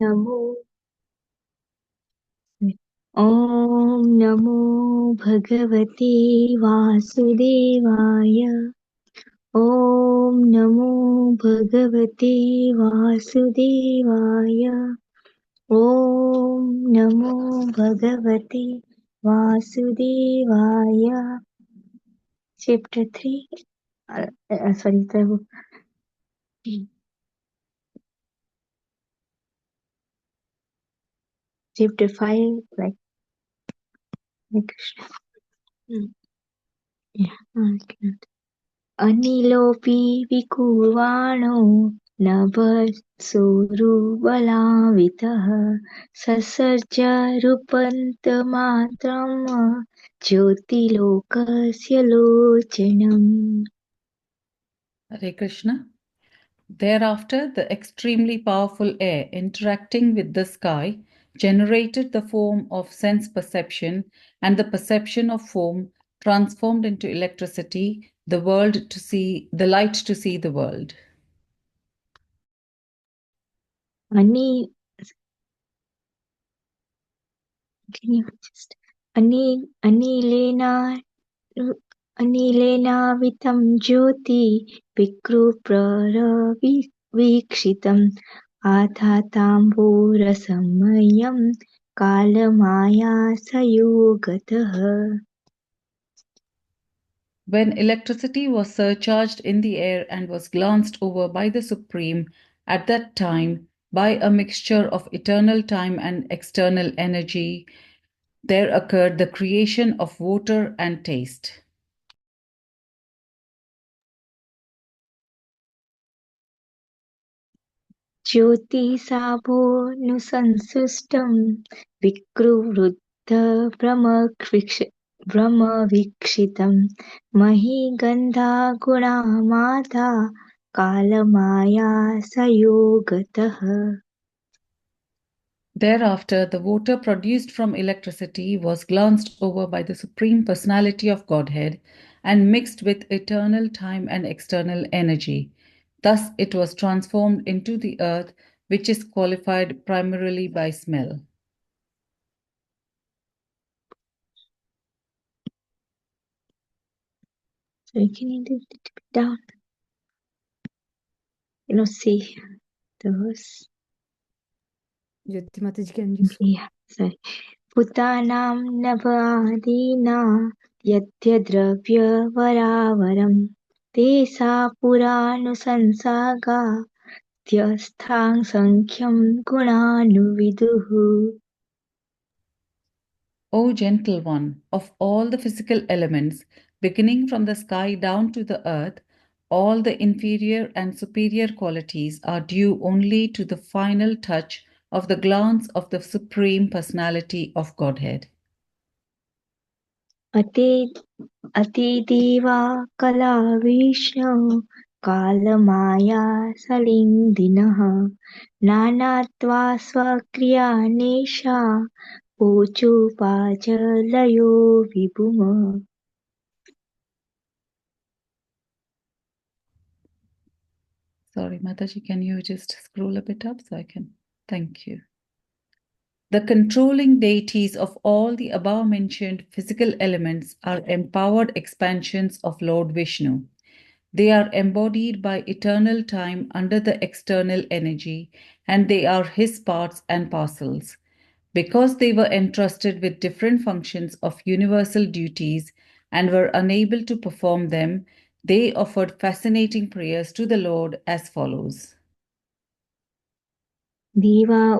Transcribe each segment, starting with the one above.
नमो ॐ नमो भगवते वासुदेवाय ॐ नमो भगवते वासुदेवाय ॐ नमो भगवते वासुदेवाय chapter 3 sorry chapter 5 like Krishna. Yeah, okay. अनिलोऽपि विकुर्वाणो नभस्सुरबलान्वितः ससर्ज रूपन्तमात्रं ज्योतिलोकस्य लोचनम्. Hare Krishna. Thereafter, the extremely powerful air interacting with the sky generated the form of sense perception, and the perception of form transformed into electricity, the light to see the world. Ani, can you just Anilena अनिलेनावितं ज्योति विकृप्रवीक्षितम् आधाताम्बूरसमयं कालमायासयोगतः. When electricity was surcharged in the air and was glanced over by the Supreme, at that time, by a mixture of eternal time and external energy, there occurred the creation of water and taste. ज्योतिषाभोनुसंसृष्टं विकृवृद्धभ्रमवीक्षितं महीगन्धागुणामादा कालमायासयोगतः. Thereafter, the water produced from electricity was glanced over by the Supreme Personality of Godhead and mixed with eternal time and external energy. Thus, it was transformed into the earth, which is qualified primarily by smell. So can you do it down? See those. Jyoti Mataji, can you scroll? Yeah, sorry. Putanam navadina yatyadravya tesa puranusansaga tyasthang sankhyam gunanuviduhu. O gentle one, of all the physical elements, beginning from the sky down to the earth, all the inferior and superior qualities are due only to the final touch of the glance of the Supreme Personality of Godhead. Atideva kala Vishnu kalamaya salindinaha nanatva swakriya nesha pochu pachalayo vibhuma. Sorry, Mataji, can you just scroll a bit up so I can? Thank you. The controlling deities of all the above-mentioned physical elements are empowered expansions of Lord Vishnu. They are embodied by eternal time under the external energy, and they are his parts and parcels. Because they were entrusted with different functions of universal duties and were unable to perform them, they offered fascinating prayers to the Lord as follows. Deva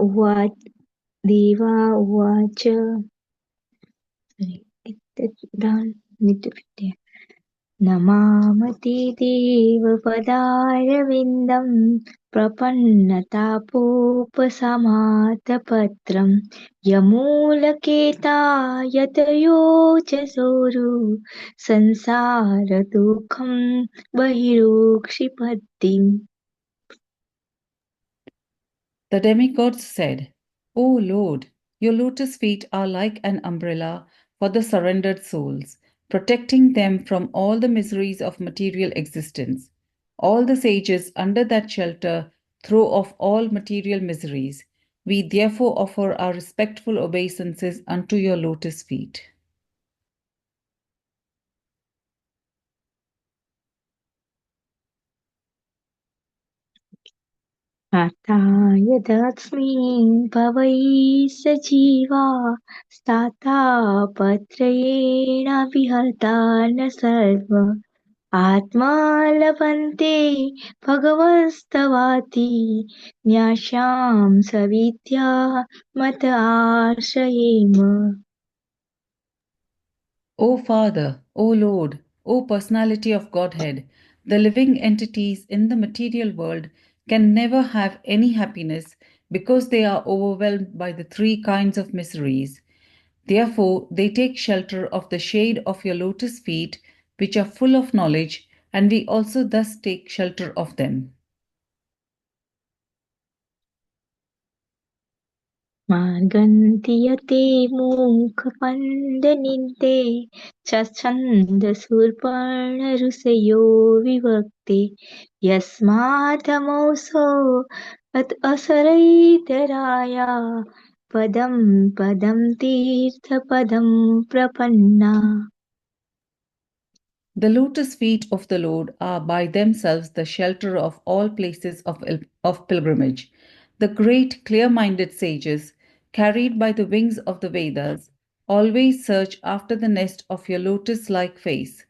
uvacha. Sorry, down need to fit there. नमामति देवपदारविन्दं प्रपन्नतापोपसमातपत्रं यमूलकेतायतयो च सोरु संसारदुःखं बहिरोक्षिपत्तिम्. The demigods said, O Lord, your lotus feet are like an umbrella for the surrendered souls, protecting them from all the miseries of material existence. All the sages under that shelter throw off all material miseries. We therefore offer our respectful obeisances unto your lotus feet. अर्थाय दस्मि भवै सजीवा स्थाता पत्रेण विहता न सर्व आत्मा लभन्ते भगवस्तवाति न्यासां सविद्या मत आश्रयेम. O Father, O Lord, O Personality of Godhead, the living entities in the material world can never have any happiness because they are overwhelmed by the three kinds of miseries. Therefore, they take shelter of the shade of your lotus feet, which are full of knowledge, and we also thus take shelter of them. मार्गन्ति यते मूकपण्डनिन्ते छन्दसूर्पणऋषयो विभक्ते यस्मादमोऽसौ असरैतराया पदं पदं तीर्थपदं प्रपन्ना. The lotus feet of the Lord are by themselves the shelter of all places of pilgrimage. The great clear minded sages, carried by the wings of the Vedas, always search after the nest of your lotus like face.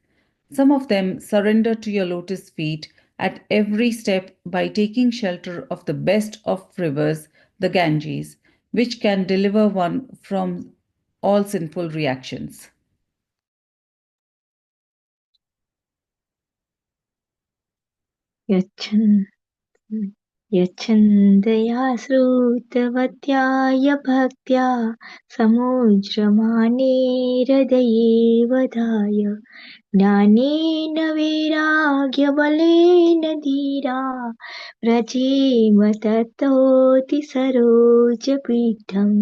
Some of them surrender to your lotus feet at every step by taking shelter of the best of rivers, the Ganges, which can deliver one from all sinful reactions. यच्छन्दया श्रुतवत्याय भक्त्या समुज्रमाने हृदये वधाय ज्ञानेन वैराग्यबलेन धीरा व्रजेम ततोऽति सरोजपीठम्.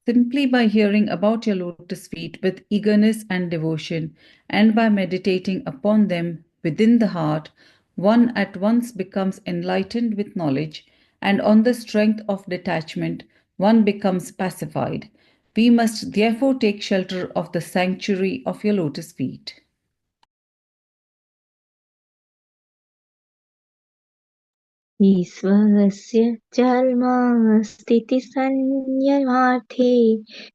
Simply by hearing about your lotus feet with eagerness and devotion, and by meditating upon them within the heart, one at once becomes enlightened with knowledge, and on the strength of detachment, one becomes pacified. We must therefore take shelter of the sanctuary of your lotus feet. ईश्वरस्य जन्मस्थितिसंयमार्थे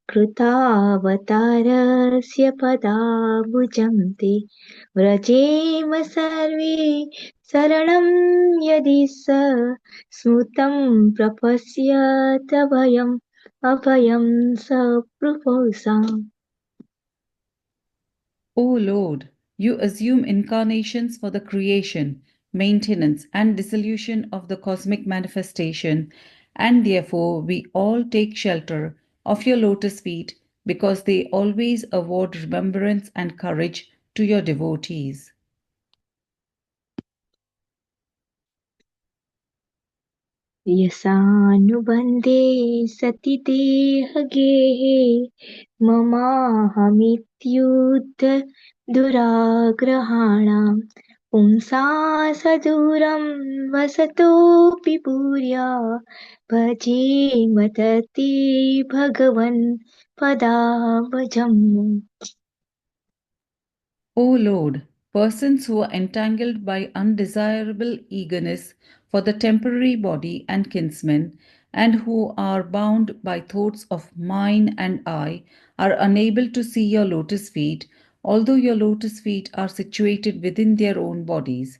कृतावतारस्य पदाबुजं ते व्रजेम सर्वे शरणं यदि स स्मृतं प्रपश्यत अभयं स प्रपोषाम्. O Lord, you assume incarnations for the creation, maintenance, and dissolution of the cosmic manifestation, and therefore we all take shelter of your lotus feet because they always award remembrance and courage to your devotees. यसानुबन्धे सति देहगेहे ममाहमित्युद्धदुराग्रहाणां पुंसा सदूरं वसतोऽपि पुर्या भजेम तत्ते भगवन् पदावजम्. O Lord, persons who are entangled by undesirable eagerness for the temporary body and kinsmen, and who are bound by thoughts of mine and I, are unable to see your lotus feet, although your lotus feet are situated within their own bodies.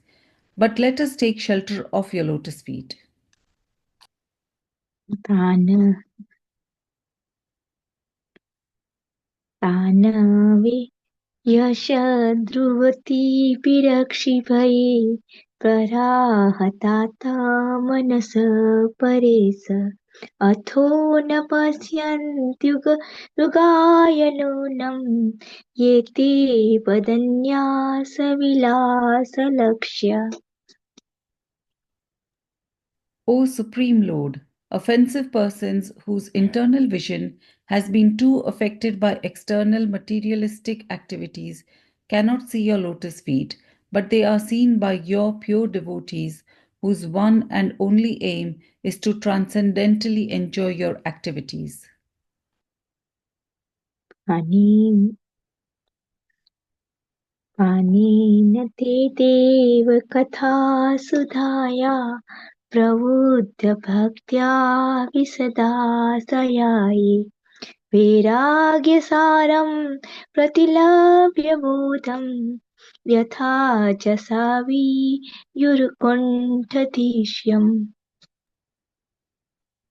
But let us take shelter of your lotus feet. तानवे यशध्रुवतीभिरक्षिभये प्रराहताता मनस परेश अथो न पश्यन्त्युगाय नूनं ये ते वदन्यासविलासलक्ष्या. O Supreme Lord, offensive persons whose internal vision has been too affected by external materialistic activities cannot see your lotus feet, but they are seen by your pure devotees whose one and only aim is to transcendentally enjoy your activities. अनेन ते देव कथा सुधाया प्रबुद्ध भक्त्या विसदासयाये वैराग्यसारं प्रतिलभ्य बोधं यथा च सावीयुर्कुण्ठदिश्यम्.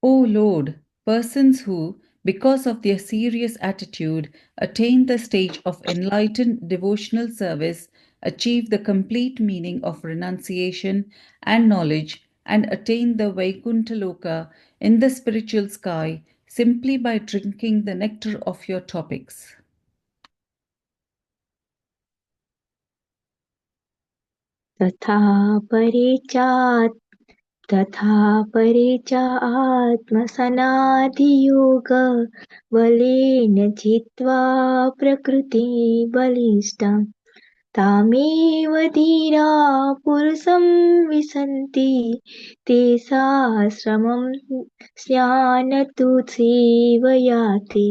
O Lord, persons who, because of their serious attitude, attain the stage of enlightened devotional service, achieve the complete meaning of renunciation and knowledge, and attain the Vaikuntha Loka in the spiritual sky simply by drinking the nectar of your topics. तथा परे च आत्मसनाधियोग बलेन जित्वा प्रकृतिबलिष्ठं तामेव धीरा पुरुषं विशन्ति ते साश्रमं स्यानतु सेवयाते.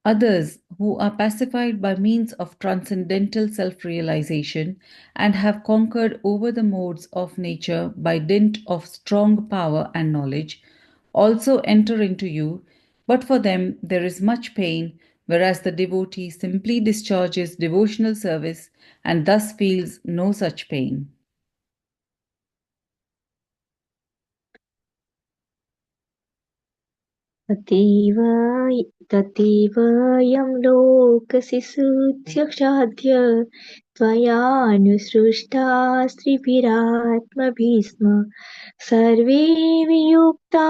Others, who are pacified by means of transcendental self realization and have conquered over the modes of nature by dint of strong power and knowledge, also enter into you, but for them there is much pain, whereas the devotee simply discharges devotional service and thus feels no such pain. तथैवऽयं लोकशिशुध्यक्षाद्य त्वयानुसृष्टा स्त्रिभिरात्मभिः स्म सर्वे वियुक्ता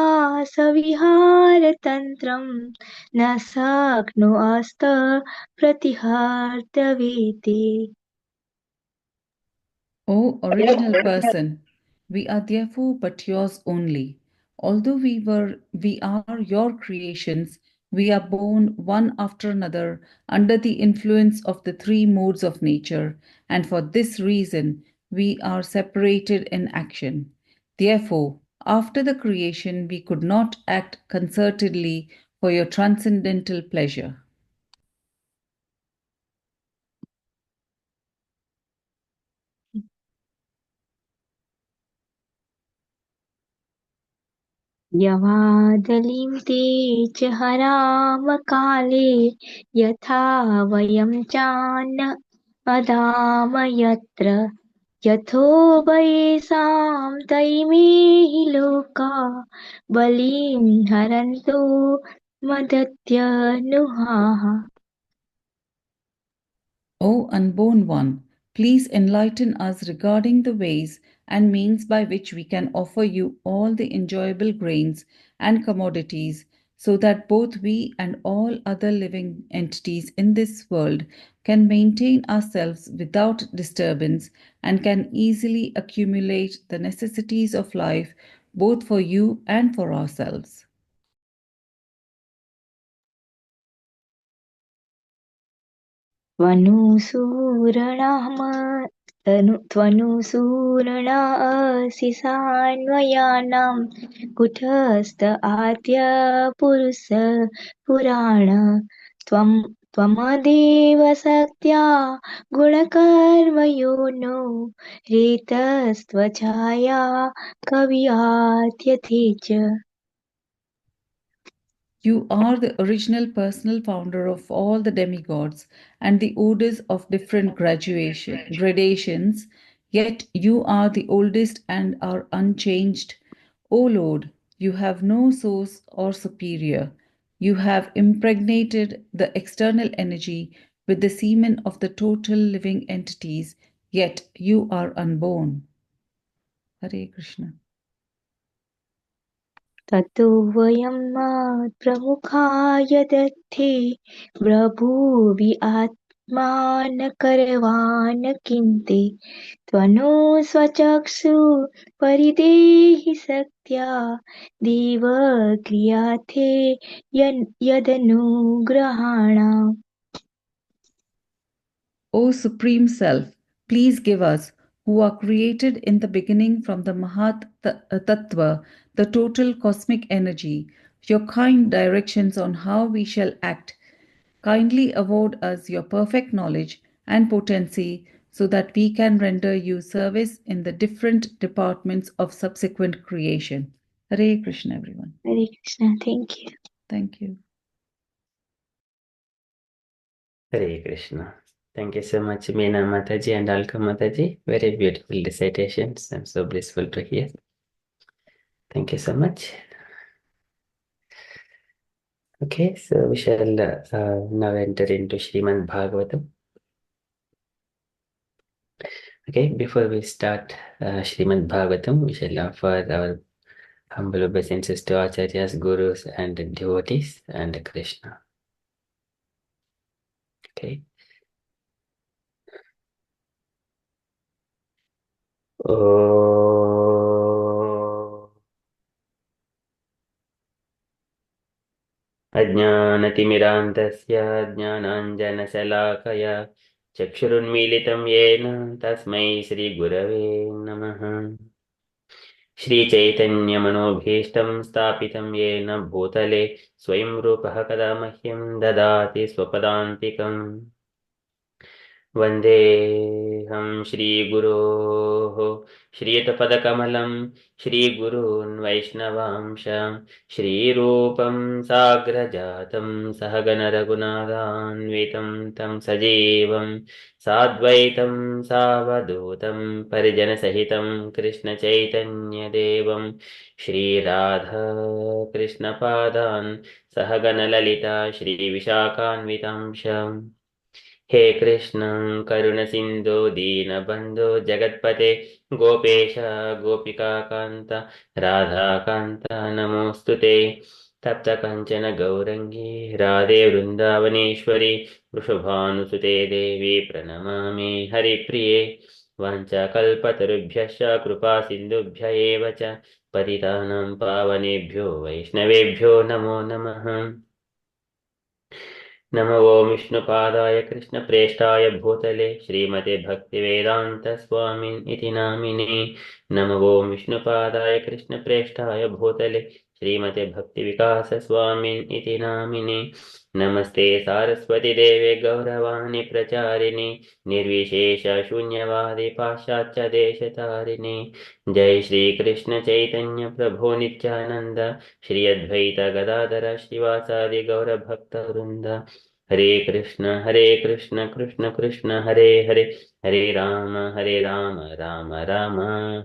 सविहारतन्त्रं न शक्नुवस्त प्रतिहर्तवेति. O original person, we are therefore but yours only. Although we are your creations, we are born one after another under the influence of the three modes of nature, and for this reason we are separated in action. Therefore, after the creation, we could not act concertedly for your transcendental pleasure. यवादलिं ते च हरामकाले यथा वयं चान्न अदाम यत्र यथोभयेषां तैमेहि लोका बलिं हरन्तो मदत्यनुहाः. O unborn one, please enlighten us regarding the ways and means by which we can offer you all the enjoyable grains and commodities, so that both we and all other living entities in this world can maintain ourselves without disturbance and can easily accumulate the necessities of life both for you and for ourselves. त्वनुसूरणा सान्वयानां कुटस्थ आद्य पुरुष पुराण त्वमदेव शक्त्या गुणकर्मयोनो रेतस्त्वच्छाया कवियात्यथे च. You are the original personal founder of all the demigods and the orders of different gradations, yet you are the oldest and are unchanged. O Lord, you have no source or superior. You have impregnated the external energy with the semen of the total living entities, yet you are unborn. Hare Krishna. ततो वयं प्रमुखाय दत्ते बभूवि आत्मानकरवान् किन्ते त्वनो स्वचक्षु परिदेहि शक्त्या देवक्रियाथे यदनुग्रहाणाम्. O Supreme Self, please give us, who are created in the beginning from the Mahat Tattva, the total cosmic energy, your kind directions on how we shall act. Kindly award us your perfect knowledge and potency so that we can render you service in the different departments of subsequent creation. Hare Krishna, everyone. Hare Krishna. Thank you. Thank you. Hare Krishna. Thank you so much, Meena Mataji and Alka Mataji. Very beautiful recitations. I'm so blissful to hear. Thank you so much. Okay, so we shall now enter into Srimad Bhagavatam. Okay, before we start Srimad Bhagavatam, we shall offer our humble obeisances to Acharyas, Gurus, and devotees, and Krishna. Okay. Oh. अज्ञानतिमिरान्तस्य ज्ञानाञ्जनशलाकया चक्षुरुन्मीलितं येन तस्मै श्रीगुरवे नमः। श्रीचैतन्यमनोभीष्टं स्थापितं येन भूतले स्वयं रूपः कदा मह्यं ददाति स्वपदान्तिकम्। वन्देऽहं श्रीगुरोः श्रीयुतपदकमलं श्रीगुरून् वैष्णवांश श्रीरूपं साग्रजातं सहगणरघुनाथान्वितं तं सजीवं साद्वैतं सावधूतं परिजनसहितं कृष्णचैतन्यदेवं श्रीराधाकृष्णपादान् सहगणललिता श्रीविशाखान्वितांशम्। हे कृष्ण करुणसिन्धो दीनबन्धो जगत्पते गोपेश गोपिकान्त राधाकान्त नमोऽस्तु ते। तप्तकञ्चन गौरङ्गी राधे वृन्दावनेश्वरी वृषभानुसुते देवी प्रणमामि हरिप्रिये। वाञ्छाकल्पतरुभ्यश्च कृपासिन्धुभ्य एव च पतितानां पावनेभ्यो वैष्णवेभ्यो नमो नमः। नमो विष्णुपादाय कृष्णप्रेष्ठाय भूतले श्रीमते भक्तिवेदान्तस्वामिन् इति नामिने। नमो विष्णुपादाय कृष्णप्रेष्ठाय भूतले श्रीमते भक्तिविकासस्वामिन् इति नामिने। नमस्ते सारस्वती देवे गौरवाणी प्रचारिणे निर्विशेष शून्यवादी पाश्चात्य देशतारिणे। जय श्री कृष्ण चैतन्य प्रभो नित्यानंद श्री अद्वैत गदाधर श्रीवासादि गौरभक्तवृंद। हरे कृष्ण कृष्ण कृष्ण हरे हरे हरे राम राम राम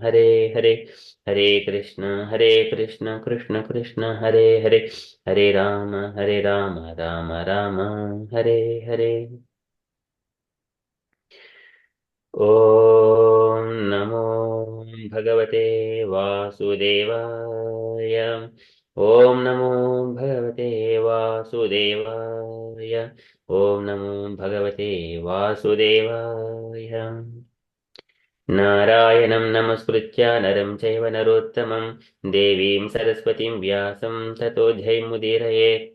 हरे हरे। हरे कृष्ण कृष्ण कृष्ण हरे हरे हरे राम राम राम हरे हरे। ॐ नमो भगवते वासुदेवाय। ॐ नमो भगवते वासुदेवाय। ॐ नमो भगवते वासुदेवाय। नारायणं नमस्कृत्य नरं चैव नरोत्तमं देवीं सरस्वतीं व्यासं ततो जयमुदीरयेत्।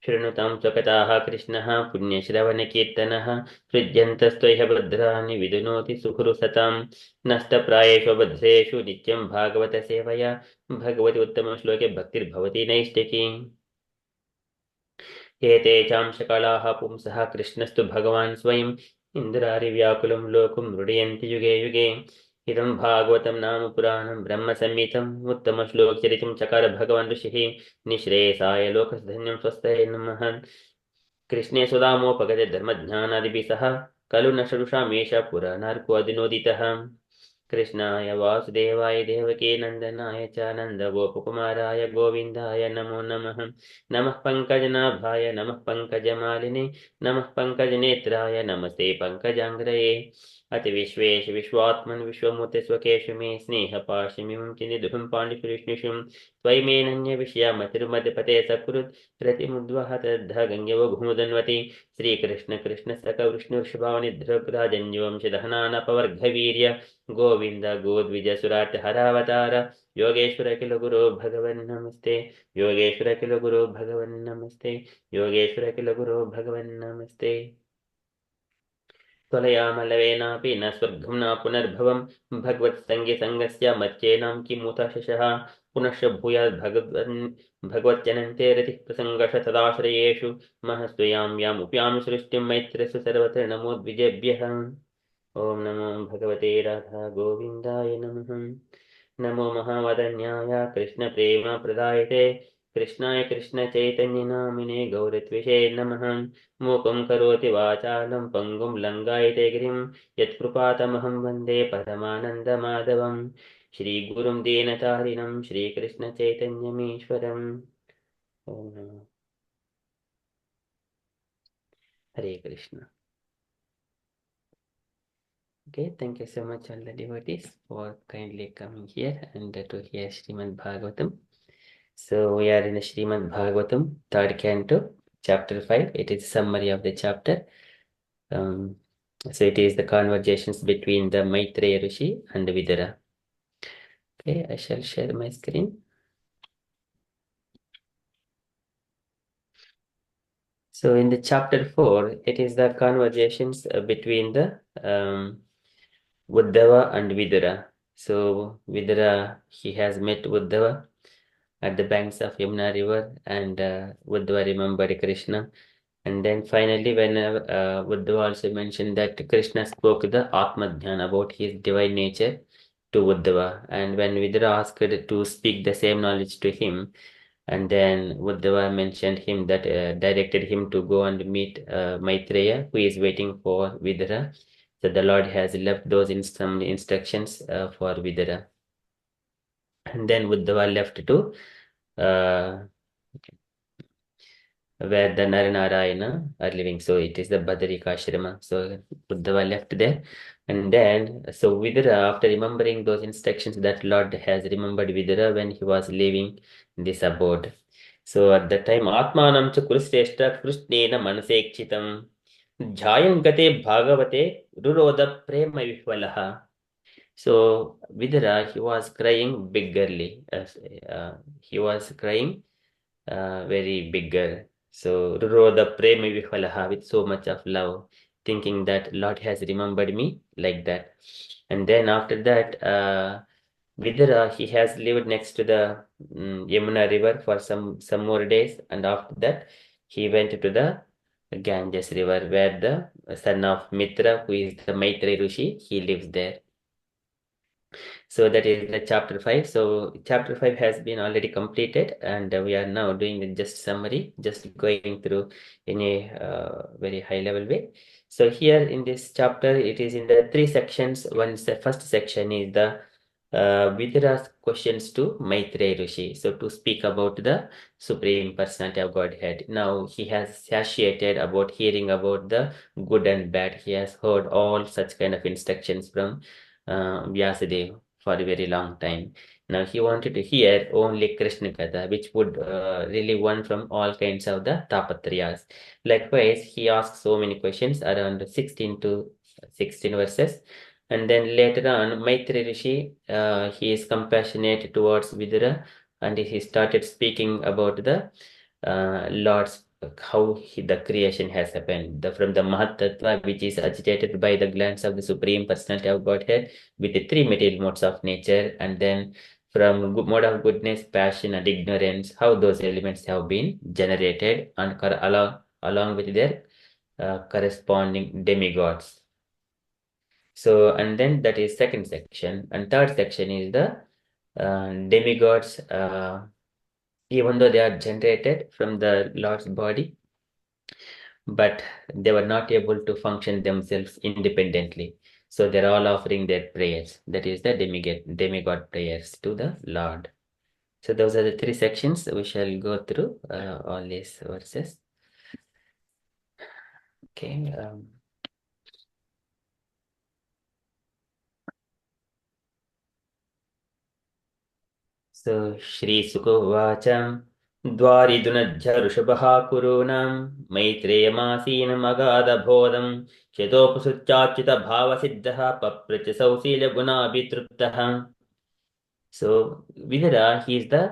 शृणुतां स्वकथाः कृष्णः पुण्यश्रवणकीर्तनः सृज्यन्तस्त्वह्य भद्राणि विदुनोति सुहृसतां। नष्टप्रायेषु भद्रेषु नित्यं भागवत सेवया भगवति उत्तमश्लोके भक्तिर्भवति नैष्टिकी। एते चांशकलाः पुंसः कृष्णस्तु भगवान् स्वयम् इन्द्रारिव्याकुलं लोकं मृडयन्ति युगे युगे। इदं भागवतं नाम पुराणं ब्रह्मसंहितम् उत्तमश्लोकचरितं चकार भगवान् ऋषिः निःश्रेयसाय लोकधन्यं स्वस्ते नमः। कृष्णे सुदामोपगते धर्मज्ञानादिभिः सह खलु न षडुषामेष पुराणार्को अधिनोदितः। कृष्णाय वासुदेवाय देवकी नन्दनाय च नन्दगोपकुमाराय गोविन्दाय नमो नमः। नमः पङ्कजनाभाय नमः पङ्कजमालिने नमः पङ्कजनेत्राय नमस्ते पङ्कजाङ्ग्रये। अति विश्वेश विश्वात्मन् विश्वमूर्ते स्वकेशु मे स्नेहपाशमिमं चिन्निधुं पाण्डितविष्णुषुं त्वयि मेनन्यविषयामतिर्मध्यपते सकृत् रतिमुद्वह तद्ध गङ्गेव घुमुदन्वति। श्रीकृष्ण कृष्ण सख विष्णुर्षभावनिधृग्राजन्यवंशदहनानपवर्गवीर्य गोविन्द गोद्विज सुराट हरावतार योगेश्वर किल गुरो भगवन् नमस्ते। योगेश्वर किल गुरो भगवन् नमस्ते। योगेश्वर किल गुरो भगवन् नमस्ते। त्वलयामलवेनापि न स्वर्गं न पुनर्भवं भगवत्सङ्गसङ्गस्य मच्चेनां किमुत शशः पुनश्च भूयात् भगवत्यनन्ते रतिः प्रसङ्गश तदाश्रयेषु महस्त्वयां यामुप्यां सृष्टिं मैत्रस्य सर्वत्र नमो द्विजेभ्यः ॐ नमो भगवते राधा गोविन्दाय नमः नमो महावदन्याय कृष्णप्रेमप्रदायते कृष्णाय कृष्णचैतन्यनामिने गौरत्विषे नमः मूकं करोति वाचालं पङ्गुं लङ्घयते गिरिं यत्कृपातमहं वन्दे परमानन्दमाधवं श्रीगुरुं दीनतारिणं श्रीकृष्णचैतन्यमीश्वरम् ॐ नमः हरे Krishna Okay, thank you so much all the devotees for kindly coming here and to hear Srimad Bhagavatam. So we are in the Srimad Bhagavatam, third canto, chapter 5. It is summary of the chapter. So it is the conversations between the Maitreya Rishi and Vidura. Okay, I shall share my screen. So in the chapter 4, it is the conversations between the Uddhava and Vidura. So Vidura, he has met Uddhava at the banks of Yamuna river, and Uddhava remembered Krishna. And then finally, when Uddhava also mentioned that Krishna spoke the Atma Dhyan about his divine nature to Uddhava, and when Vidura asked to speak the same knowledge to him, and then Uddhava mentioned him that directed him to go and meet Maitreya, who is waiting for Vidura. So the Lord has left those some instructions for Vidura. And then Uddhava left to uh, where the Naranarayana are living. So it is the Badarika Ashrama. So Uddhava left there. And then, so Vidura, after remembering those instructions that Lord has remembered Vidura when he was leaving this abode. So at that time, Atmanam cha Kurushreshta Krishnena Manasekchitam Jayam Gate Bhagavate Ruroda Prema Vihvalaha. So Vidura, he was crying biggerly. He was crying very bigger. So Ruroda Prema Vihvalaha, with so much of love, thinking that Lord has remembered me like that. And then after that, Vidura, he has lived next to the Yamuna river for some more days, and after that, he went to the Ganges river, where the son of Mitra, who is the Maitreya Rishi, he lives there. So that is the chapter 5. So chapter 5 has been already completed, and we are now doing the just summary, just going through in a very high level way. So here in this chapter, it is in the 3 sections. The first section is the Vidura's questions to Maitreya Rishi. So to speak about the Supreme Personality of Godhead. Now he has satiated about hearing about the good and bad. He has heard all such kind of instructions from Vyasadeva for a very long time. Now he wanted to hear only Krishna Katha, which would relieve one from all kinds of the tapatriyas. Likewise, he asked so many questions, around 16 to 16 verses. And then later on, Maitri Rishi, he is compassionate towards Vidura, and he started speaking about the Lord's how the creation has happened, from the Mahat Tattva, which is agitated by the glance of the Supreme Personality of Godhead, with the 3 material modes of nature, and then from mode of goodness, passion, and ignorance, how those elements have been generated and along with their corresponding demigods. So, and then that is second section, and third section is the demigods. Even though they are generated from the Lord's body, but they were not able to function themselves independently. So they're all offering their prayers. That is the demigod prayers to the Lord. So those are the 3 sections. We shall go through all these verses. Okay. So Shri Sukho द्वारिदुनज्झऋषभः कुरूणां मैत्रेयमासीनमगाधबोधं चतोपसुच्चाच्युतभावसिद्धः पप्रच सौशील्यगुणाभितृप्तः. So Vidura, he is the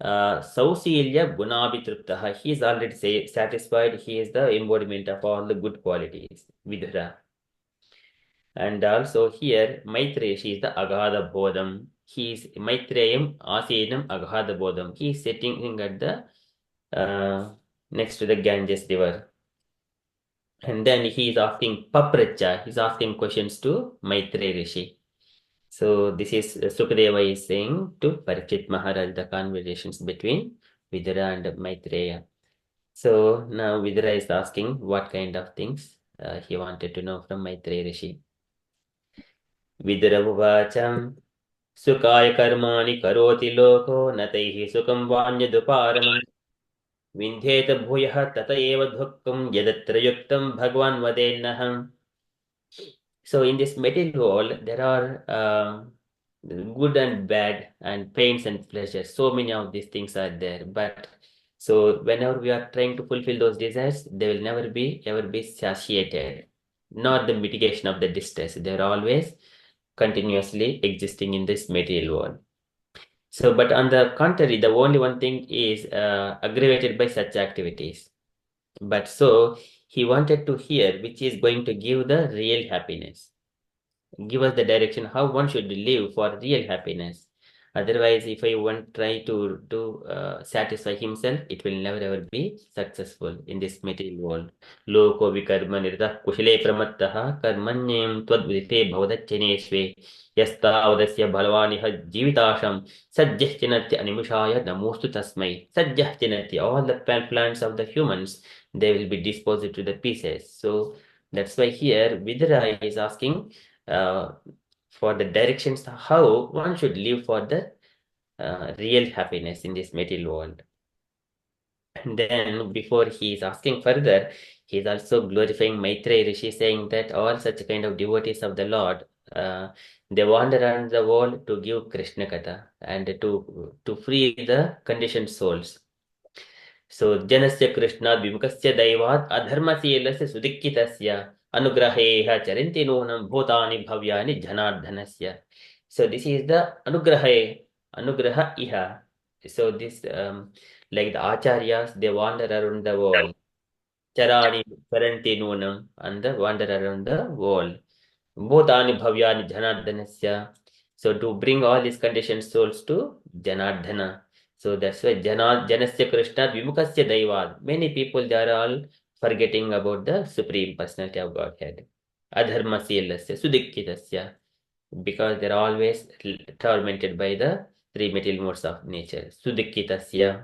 Sausilya Gunabhitriptaha. He is already satisfied. He is the embodiment of all the good qualities. Vidura. And also here, Maitreya is the Aghada Bodham. He is Maitreyam Asenam Aghada Bodham. He is sitting at the next to the Ganges river. And then he is asking Papracha, he's asking questions to Maitreya Rishi. So this is Sukadeva is saying to Parikshit Maharaj the conversations between Vidura and Maitreya. So now Vidura is asking what kind of things he wanted to know from Maitreya Rishi. Vidura Uvacham Sukaya Karmani Karoti Loko Nataihi Sukam Vanyaduparamam Vindheta Bhuyah Tata Eva Dhukkum Yadatra Yuktam Bhagwan Vadennaham. So in this material world, there are good and bad and pains and pleasures. So many of these things are there. But so whenever we are trying to fulfill those desires, they will never be ever be satiated, not the mitigation of the distress. They are always continuously existing in this material world. So, but on the contrary, the only one thing is aggravated by such activities. But so he wanted to hear which is going to give the real happiness, give us the direction how one should live for real happiness. Otherwise, if I want try to satisfy himself, it will never ever be successful in this material world. Loko vikarma nirtah kushale pramattah karmanyam twadvidite bhavadacchenesve yastavadasya bhalavaniha jivitasham sajjahchinatya animushaya namostu tasmai sajjahchinatya. All the plans of the humans, they will be disposed to the pieces. So that's why here Vidura is asking for the directions how one should live for the real happiness in this material world. And then before he is asking further, he is also glorifying Maitreya Rishi, saying that all such kind of devotees of the Lord, they wander around the world to give Krishna Katha and to free the conditioned souls. So Janasya Krishna Vimukasya Daivat Adharmasilasya Sudikkitasya Anugraheha Charinti Nunam Bhutani Bhavyani Janardhanasya. So this is the Anugraha Iha. So this like the Acharyas, they wander around the world. Charani Charanti Nunam and the wander around the world. Bhutani Bhavyani Janardhanasya. So to bring all these conditioned souls to Janardhana. So that's why Janasya Krishna Vimukasya Daivad. Many people, they are all forgetting about the Supreme Personality of Godhead. Adharmasya Sudikkitasya. Because they're always tormented by the three material modes of nature. Sudikkitasya.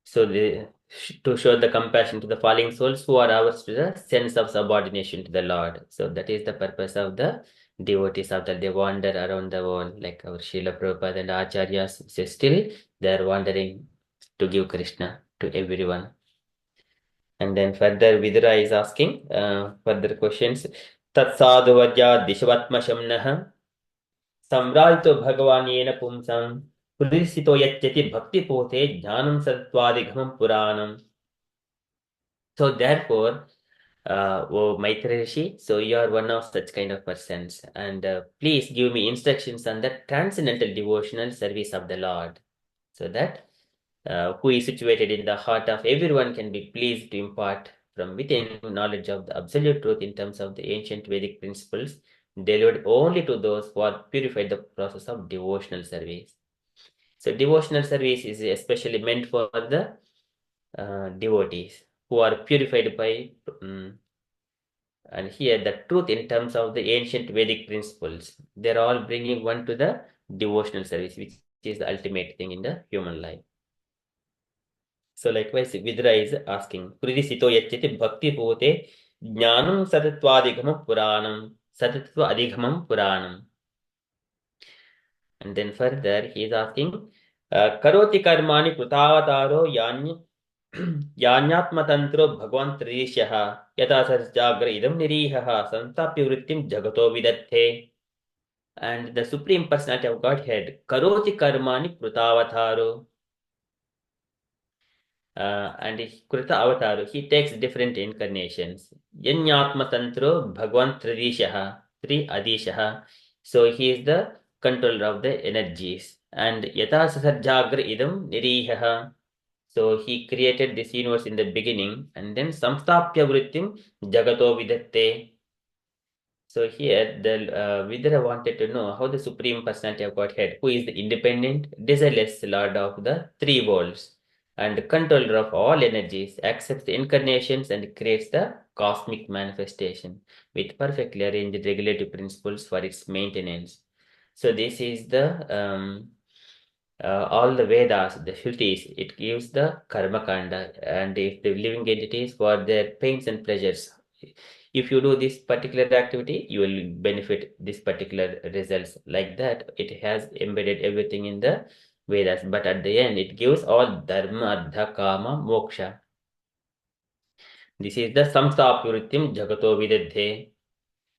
So to show the compassion to the falling souls who are ours to the sense of subordination to the Lord. So that is the purpose of the devotees of that. They wander around the world like our Srila Prabhupada and Acharyas. So still they are wandering to give Krishna to everyone. And then further Vidura is asking further questions. Tat sadhu vajya dishvatma shamnaha samrajito bhagavanena pumsam Pudisito yachati bhakti pothe jnanam sattvadighamam puranam. So therefore, oh Maitreya Rishi, so you are one of such kind of persons, and please give me instructions on the transcendental devotional service of the Lord, so that who is situated in the heart of everyone can be pleased to impart from within knowledge of the absolute truth in terms of the ancient Vedic principles delivered only to those who are purified the process of devotional service. So devotional service is especially meant for the devotees who are purified by, and here the truth in terms of the ancient Vedic principles. They're all bringing one to the devotional service, which is the ultimate thing in the human life. So likewise, Vidra is asking, Pridisito yachiti bhakti pote jnanam satattvadigamam puranam, satatva adhigamam puranam. And then further, he is asking, Karoti karmani krutavataro यान्यात्मतंत्रो भगवान त्रिशः यथा सजाग्र idam nirihah santapya vrittim jagato vidatte. And the Supreme Personality of Godhead, Karoti karmani krutavataro. And Krita Avataru, he takes different incarnations. Yanyatma Tantro Bhagwan Tridishaha, Tri Adishaha. So he is the controller of the energies. And Yata Sasarjagra Idam Nirihaha. So he created this universe in the beginning, and then samstapya vrittim jagato vidatte. So here the Vidura wanted to know how the Supreme Personality of Godhead, who is the independent, desireless Lord of the three worlds and controller of all energies, accepts the incarnations and creates the cosmic manifestation with perfectly arranged regulative principles for its maintenance. So this is the all the Vedas, the Shrutis, it gives the karma kanda, and if the living entities for their pains and pleasures, if you do this particular activity, you will benefit this particular results. Like that, it has embedded everything in the Vedas, but at the end, it gives all dharma, artha, kama, moksha. This is the samstapurithim jagato vidadhe.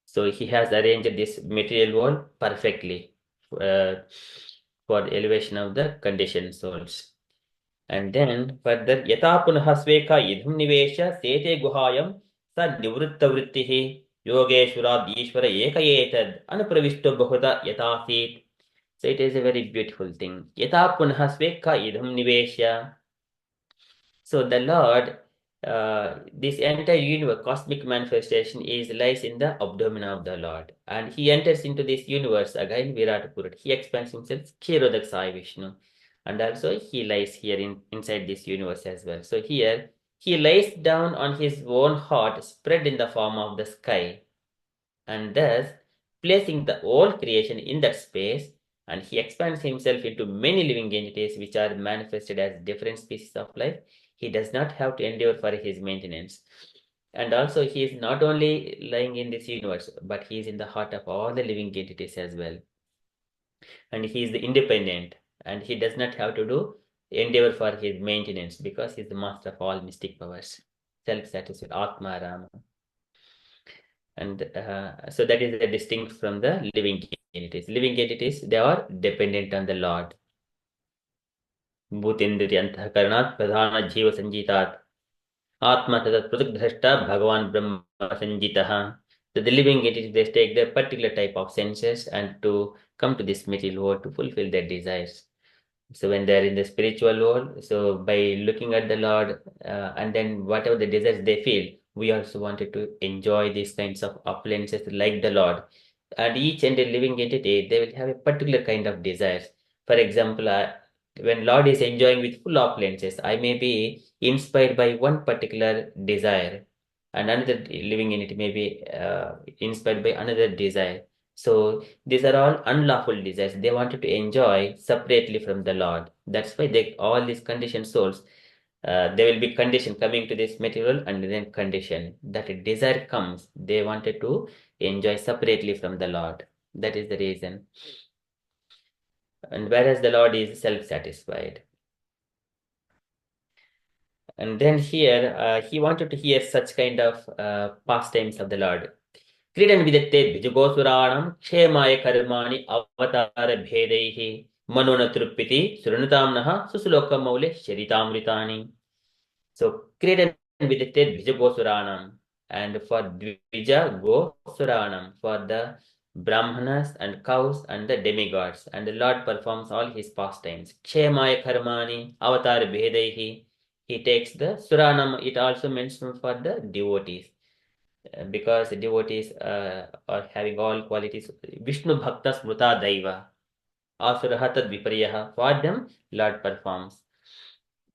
So he has arranged this material world perfectly uh, for the elevation of the conditioned souls. And then further, yata punah sveka idham nivesha sete guhayam sa nivritta vrittihi yogeshwarad ishvara ekayetad anapravishto bahuda yatasit. So it is a very beautiful thing. Yata punah sveka idham nivesha. So the Lord, this entire universe, cosmic manifestation lies in the abdomen of the Lord. And he enters into this universe, again Virat Purut. He expands himself, Kshirodak Sai Vishnu. And also he lies here inside this universe as well. So here, he lies down on his own heart, spread in the form of the sky. And thus, placing the whole creation in that space, and he expands himself into many living entities which are manifested as different species of life. He does not have to endure for his maintenance. And also, he is not only lying in this universe, but he is in the heart of all the living entities as well. And he is the independent, and he does not have to do endeavor for his maintenance because he is the master of all mystic powers, self-satisfied, Atma Rama. And so that is distinct from the living entities. Living entities, they are dependent on the Lord. Bhutendriya antahkaranat pradhana jiva sanjitat atma tadat pratugdhashta bhagavan brahma sanjitaha. So the living entities, they take their particular type of senses and to come to this material world to fulfill their desires. So when they're in the spiritual world, so by looking at the Lord and then whatever the desires they feel, we also wanted to enjoy these kinds of opulences like the Lord. And each and a living entity, they will have a particular kind of desires. For example, when Lord is enjoying with full opulences, I may be inspired by one particular desire, and another living entity may be inspired by another desire. So these are all unlawful desires. They wanted to enjoy separately from the Lord. That's why all these conditioned souls, they will be conditioned coming to this material and then conditioned. That a desire comes, they wanted to enjoy separately from the Lord. That is the reason. And whereas the Lord is self-satisfied. And then here, he wanted to hear such kind of pastimes of the Lord. क्रीडन् विदत्ते द्विजगोसुराणां क्षेमाय कर्माणि अवतारभेदैः मनो न तृप्यति शृणुतां नः सुश्लोकमौले चरितामृतानि. So क्रीडन् विदत्ते द्विजगोसुराणां, and for Dvija Gosuranam, for the Brahmanas and cows and the demigods, and the Lord performs all his pastimes. Kshemaya Karmani Avatar Bhedaihi. He takes the Suranam, it also mentions for the devotees. Because devotees are having all qualities. Vishnu Bhakta Smruta Daiva. Asuraha Tad Viparyaha. For them, Lord performs.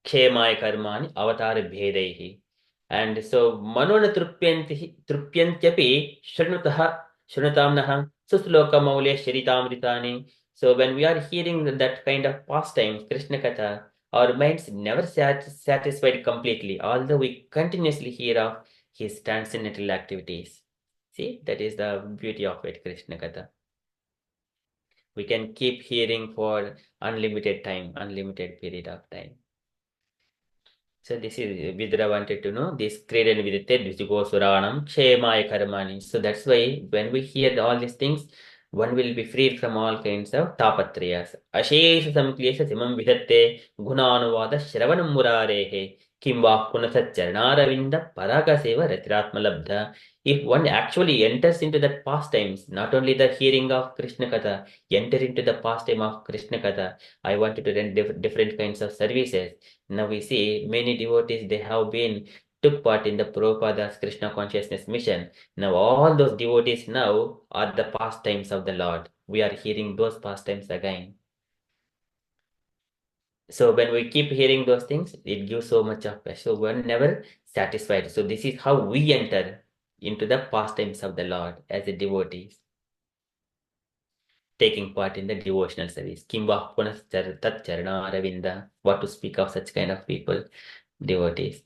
Kshemaya Karmani Avatar Bhedaihi. And so Manona Trupyantyapi Shrunutamnaha Susloka Maule Sharitamritani. So when we are hearing that kind of pastimes, Krishna Katha, our minds never satisfied completely, although we continuously hear of his transcendental activities. See, that is the beauty of it, Krishna Katha. We can keep hearing for unlimited time, unlimited period of time. So this is Vidura wanted to know this Kridan Vidite Dvisugo Suranam Kshemaya Karmani. So that's why when we hear all these things, one will be freed from all kinds of tapatriyas. Ashesha Samklesha Simam Vidatte Gunanuvada Shravanam Murarehe Kim va punasacharnaravinda paragaseva ratiratmalabdha. If one actually enters into that pastimes, not only the hearing of Krishna Katha, enter into the pastime of Krishna Katha. I wanted to run different kinds of services. Now we see many devotees, they have been took part in the Prabhupada's Krishna consciousness mission. Now all those devotees now are the pastimes of the Lord. We are hearing those pastimes again. So when we keep hearing those things, it gives so much of pleasure. So we're never satisfied. So this is how we enter into the pastimes of the Lord as a devotees, taking part in the devotional service. Kimva punas tat charana aravinda. What to speak of such kind of people, devotees.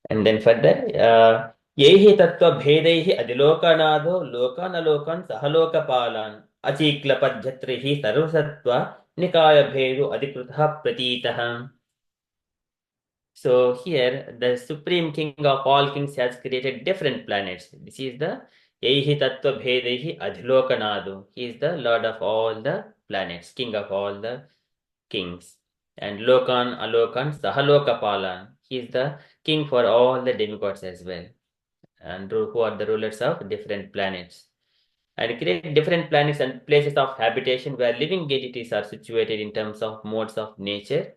And then further, yehi tattva bhedehi adilokanaado lokanalokan sahalokapalan achiklapadjatrihi sarvasatva nikaya bhedu adikritha pratitah. So here, the Supreme King of all kings has created different planets. This is the Yaihi Tattva Bhedehi Adhilokanadu. He is the Lord of all the planets, King of all the kings. And Lokan, Alokan, Sahalokapalan. He is the king for all the demigods as well. And who are the rulers of different planets. And create different planets and places of habitation where living entities are situated in terms of modes of nature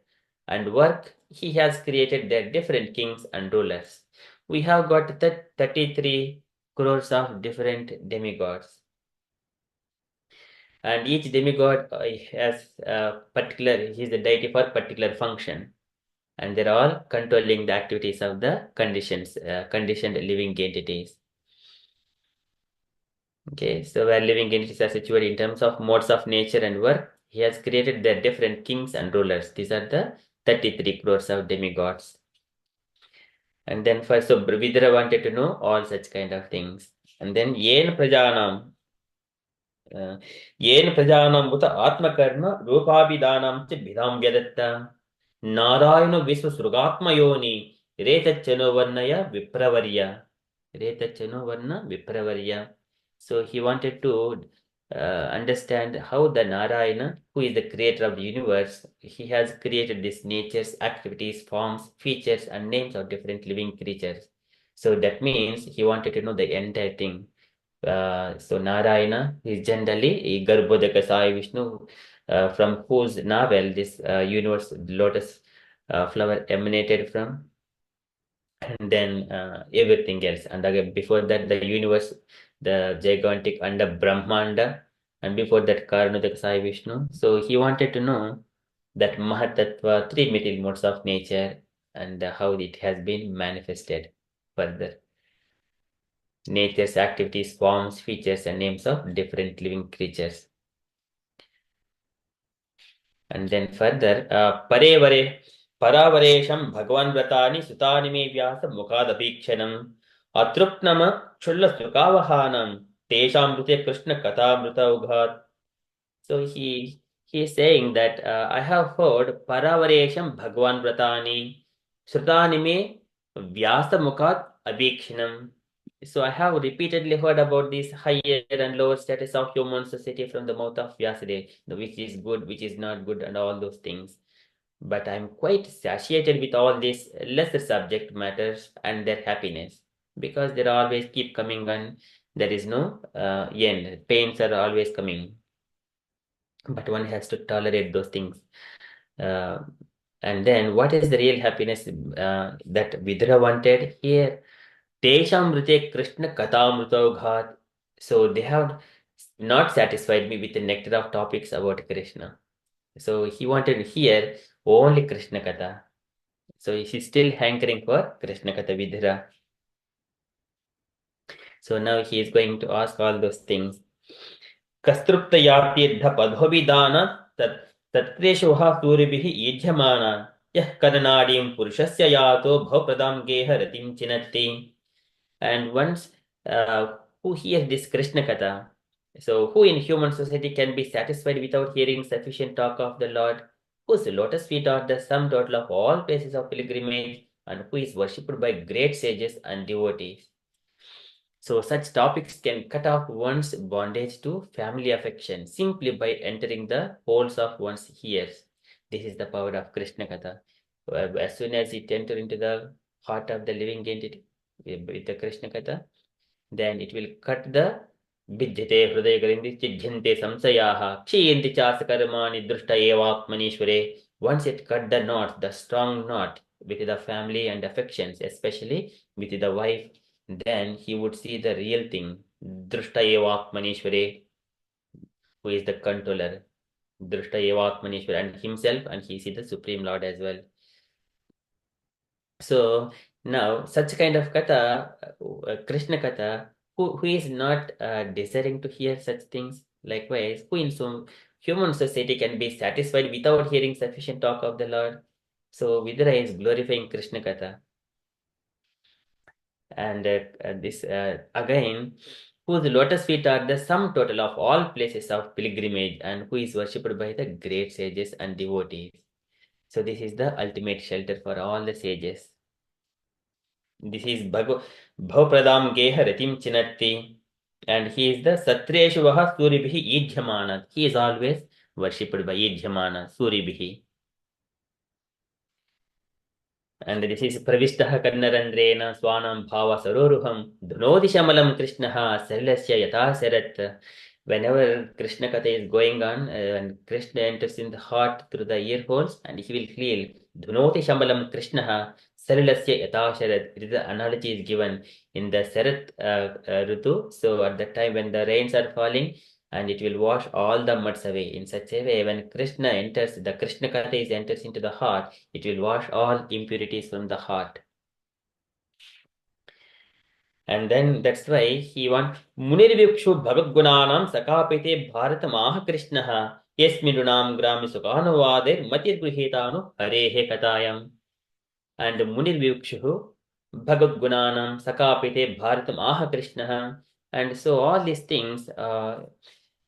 and work. He has created their different kings and rulers. We have got the 33 crores of different demigods. And each demigod has a particular, he is the deity for particular function. And they're all controlling the activities of the conditioned living entities. Okay, so where living entities are situated in terms of modes of nature and work, he has created their different kings and rulers. These are the 33 crores of demigods. And then first, so Vidura wanted to know all such kind of things. And then Yen Prajanam. Yen Prajanam Uta Atmakarma Rupabidanam Ch Bidam Vyadatta Narayana Viswasrugatma Yoni Retachano Varnaya Vipravarya. Retachano Varna Vipravarya. So he wanted to understand how the Narayana, who is the creator of the universe, he has created these natures, activities, forms, features, and names of different living creatures. So that means he wanted to know the entire thing. So Narayana is generally Garbhodaka Sai Vishnu, from whose navel this universe lotus flower emanated from, and then everything else. And again, before that, the universe, the gigantic Anda Brahmanda, and before that, Karnodaka Sai Vishnu. So he wanted to know that Mahatattva, three material modes of nature, and how it has been manifested further. Nature's activities, forms, features, and names of different living creatures. And then further, Paravaresham Bhagavan Vratani Sutani Me Vyasa Mukhadapikshanam Atrupnama Chulla Sukavahanam Tesham Rute Krishna Katha Mrita. So he is saying that I have heard Paravaresham Bhagavan Vratani Sutani Me Vyasa Mukhat Abhikshanam. So I have repeatedly heard about this higher and lower status of human society from the mouth of Vyasadeva, which is good, which is not good, and all those things. But I'm quite satiated with all these lesser subject matters and their happiness, because they always keep coming and there is no end. Pains are always coming, but one has to tolerate those things. And then what is the real happiness that Vidura wanted here? Teshamrite Krishna Katamrutoghat. So they have not satisfied me with the nectar of topics about Krishna. So he wanted to hear only Krishna Katha. So he's still hankering for Krishna Katha Vidhira. So now he is going to ask all those things. Kastrupta Yatirtha Padhovidana Tatkreshoha Suribihi Yijhamana Yah Kadanadim Purushasya Yato Bhopradam Geha Ratim Chinatti. And once who hears this Krishna Katha, so who in human society can be satisfied without hearing sufficient talk of the Lord, whose lotus feet are the sum total of all places of pilgrimage, and who is worshipped by great sages and devotees. So such topics can cut off one's bondage to family affection simply by entering the holes of one's ears. This is the power of Krishna Katha. as soon as it enters into the heart of the living entity with the Krishna Katha, then it will cut the vidyate hridaya grindhi chijhyante samsayaha kshiyanti chasakarmani drushta evatmanishware. Once it cut the knot, the strong knot with the family and affections, especially with the wife, then he would see the real thing, drushta evatmanishware, who is the controller, drushta evatmanishware, and himself, and he sees the Supreme Lord as well. So now such kind of katha, Krishna katha, who is not desiring to hear such things, likewise, who in some human society can be satisfied without hearing sufficient talk of the Lord. So Vidura is glorifying Krishna katha. And this again, whose lotus feet are the sum total of all places of pilgrimage, and who is worshipped by the great sages and devotees. So this is the ultimate shelter for all the sages. This is Bhavapradam Geha Ratim Chinatti, and he is the Satreshu Vaha Suribhi Idhyamana. He is always worshipped by Idhyamana, Suribhi. And this is Pravishtaha Karnarandrena Swanam Bhava Saroruham Dhunodi Shamalam Krishnaha Sarilasya Yatha Sarat. Whenever Krishna Katha is going on, and Krishna enters in the heart through the ear holes, and he will feel Dhunoti Shamalam Krishnaha Sarilasya Yatha Sarat. It is the analogy is given in the Sarat Ritu. So at the time when the rains are falling, and it will wash all the muds away. In such a way, when Krishna enters, the Krishna Katha enters into the heart, it will wash all impurities from the heart. And then that's why he wants Munirvikshu Bhagat Gunanam Sakapete Bharatamaha Krishnaha Yesminunam Grami Sukhanavadir Matir Grihitanu Harehe Katayam. And Munirvikshu Bhagat Gunanam Sakapete Bharatamaha Krishnaha. And so all these things,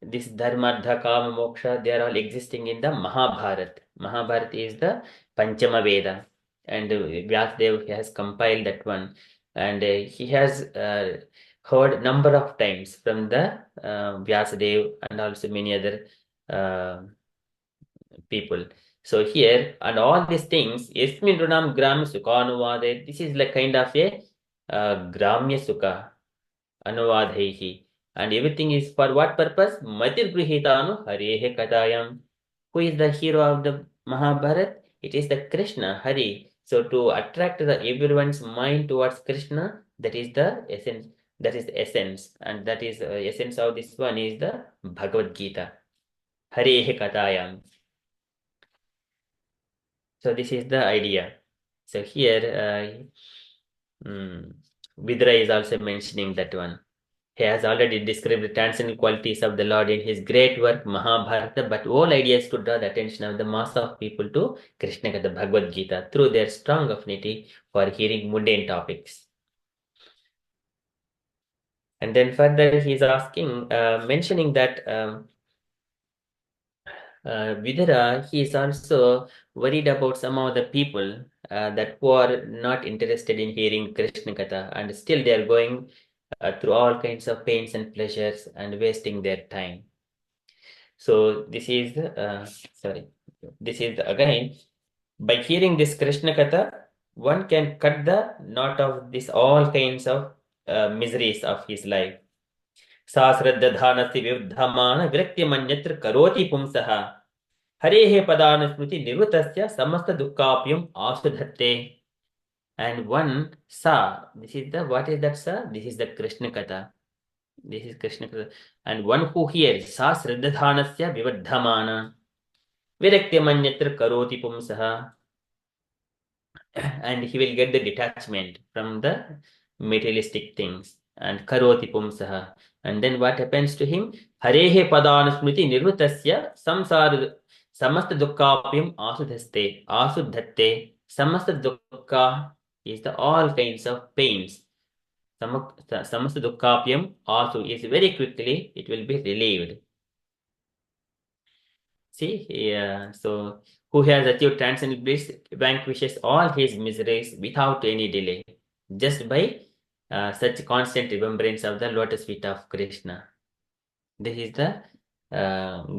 this dharma, artha, kama, moksha, they are all existing in the Mahabharata. Mahabharata is the Panchama Veda, and Vyasadeva has compiled that one, and he has heard number of times from the Vyasadeva and also many other people. So here, and all these things, Yasmin Runam Gram Sukhanuvade, this is like kind of a Gramya Sukha, Anuvadhehi. And everything is for what purpose? Matir Grihitanu Harehe Katayam. Who is the hero of the Mahabharata? It is the Krishna, Hari. So to attract everyone's mind towards Krishna, that is the essence. That is the essence, and that is essence of this one is the Bhagavad Gita. Harehe Katayam. So this is the idea. So here, Vidra is also mentioning that one. He has already described the transcendental qualities of the Lord in his great work Mahabharata, but all ideas to draw the attention of the mass of people to Krishna Katha Bhagavad Gita through their strong affinity for hearing mundane topics. And then further he is asking, mentioning that Vidura, he is also worried about some of the people that who are not interested in hearing Krishna Katha, and still they are going through all kinds of pains and pleasures and wasting their time. So this is again, by hearing this Krishna Katha, one can cut the knot of this all kinds of miseries of his life. Sasraddhanasti vivdhamana viraktimanyatra karoti pumsaha Harehe padanasmriti nirvutasya samasta dukkapyam asudhatte. And one this is the, what is that sa? This is the Krishna Katha. This is Krishna Katha. And one who hears sasraddhanasya vivdhamana viraktimanyatra karoti pumsaha, and he will get the detachment from the materialistic things, and karoti pumsaha. And then what happens to him? Harehe padanasmriti nirvutasya samsara samasta dukkapyam asudhatte. Samasta dukkha is the all kinds of pains. Samasta dukkapyam asu is very quickly it will be relieved. See, so who has achieved transcendental bliss vanquishes all his miseries without any delay, just by such constant remembrance of the lotus feet of Krishna. This is the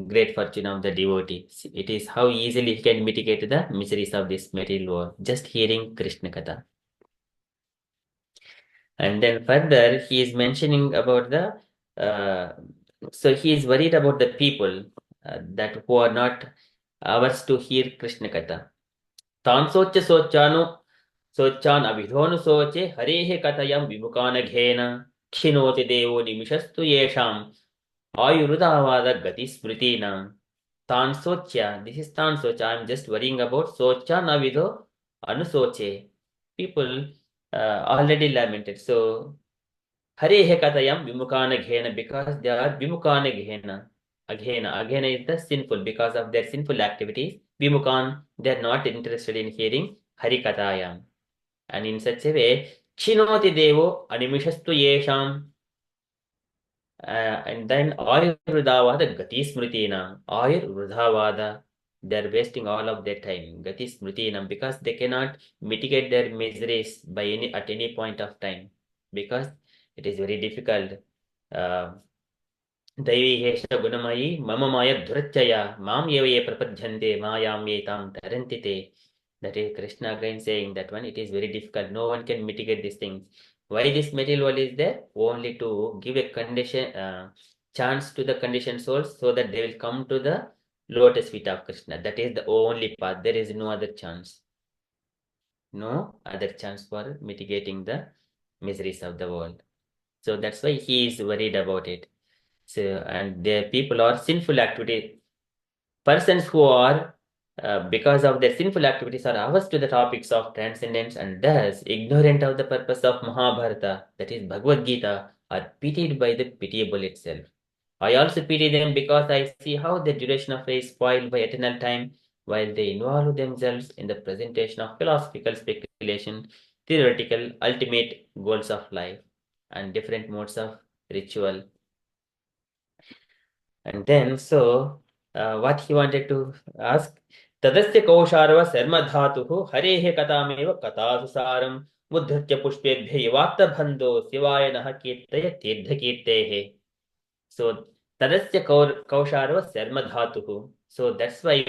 great fortune of the devotee. It is how easily he can mitigate the miseries of this material world, just hearing Krishna Katha. And then further, he is mentioning about the, so he is worried about the people that who are not ours to hear Krishna Katha. तान् सोच्य सोच्चान् अभिधोनु सोचे हरेः कथयं विमुखानघेन क्षिणोति देवो निमिषस्तु येषाम् आयुरुदावाद गतिस्मृतीनां तान् सोच्य, this is तान् सोच्य, I am just worrying about सोच्चान् अभिधो anusoche. People already lamented. So हरेः कथयं विमुखानघेन, because they are विमुखानघेन. Aghena is the sinful, because of their sinful activities. Vimukan, they are not interested in hearing Harikatayam. And in such a way, Chinoti Devo Animishastu Yesham. And then Ayurvadavada Gati Smritinam. Ayurvadavada, they are wasting all of their time. Gati Smritinam, because they cannot mitigate their miseries by at any point of time. Because it is very difficult. दैवी हेष गुणमयी मम मायद्धुरच्चया माम एव ये प्रपद्यन्ते मायाम एतां तरन्ति ते. That is Krishna again saying that one, it is very difficult. No one can mitigate these things. Why this material world is there? Only to give a condition, chance to the conditioned souls so that they will come to the lotus feet of Krishna. That is the only path. There is no other chance. No other chance for mitigating the miseries of the world. So that's why he is worried about it. So, and the people are sinful activity. Persons who are, because of their sinful activities, are averse to the topics of transcendence and thus ignorant of the purpose of Mahabharata, that is Bhagavad Gita, are pitied by the pitiable itself. I also pity them because I see how the duration of life is spoiled by eternal time, while they involve themselves in the presentation of philosophical speculation, theoretical, ultimate goals of life, and different modes of ritual. And then, so, what he wanted to ask, तदस्य कौशारव शर्मधातुः हरेः कथामेव कथासु सारं मुद्धृत्य पुष्पेभ्य युवात्तबन्धो शिवाय नः कीर्तय तीर्थकीर्तेः. So, तदस्य कौशारव शर्मधातुः. So, that's why,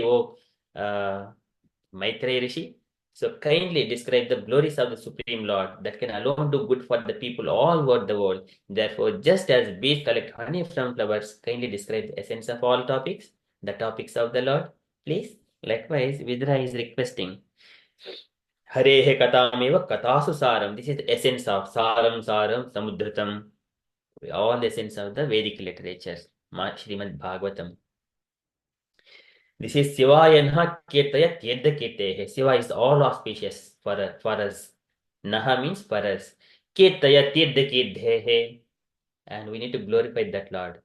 Maitreya Rishi, so kindly describe the glories of the Supreme Lord that can alone do good for the people all over the world. Therefore, just as bees collect honey from flowers, kindly describe the essence of all topics, the topics of the Lord. Please, likewise, Vidra is requesting. Harehe katameva katasu saram. This is the essence of saram, samudritam. All the essence of the Vedic literature, Srimad Bhagavatam. This is Shivaya Naha Kirtaya Tirtha Kirtehe. Shiva is all auspicious for us. Naha means for us. Kirtaya Tirtha Kirtehe. And we need to glorify that Lord.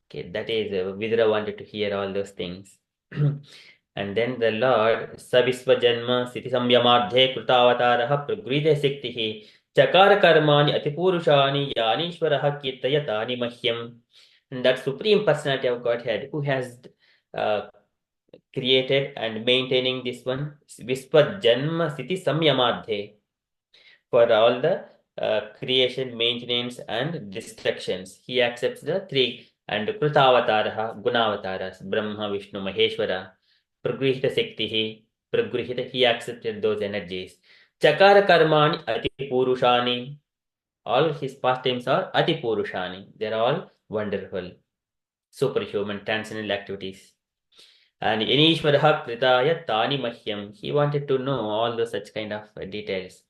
Okay, that is, Vidra wanted to hear all those things. And then the Lord, Savisva Janma Siti Samyamadhe Krutavataraha Pragrita Siktihi Chakara Karmani Atipurushani Yanishwaraha Kirtaya Tani Mahyam. And that Supreme Personality of Godhead who has created and maintaining this one, Vispa Janma Siti Samyamadhe, for all the creation, maintenance, and destructions. He accepts the three, and Krutavataraha, Gunavataras, Brahma, Vishnu, Maheshwara, Pragrihita Sektihi, Pragrihita, he accepted those energies. Chakara Karmani Ati Purushani, all his pastimes are Ati Purushani, they are all wonderful, superhuman, transcendental activities. And Inishwaraha Kritaya Tani Mahyam. He wanted to know all those such kind of details.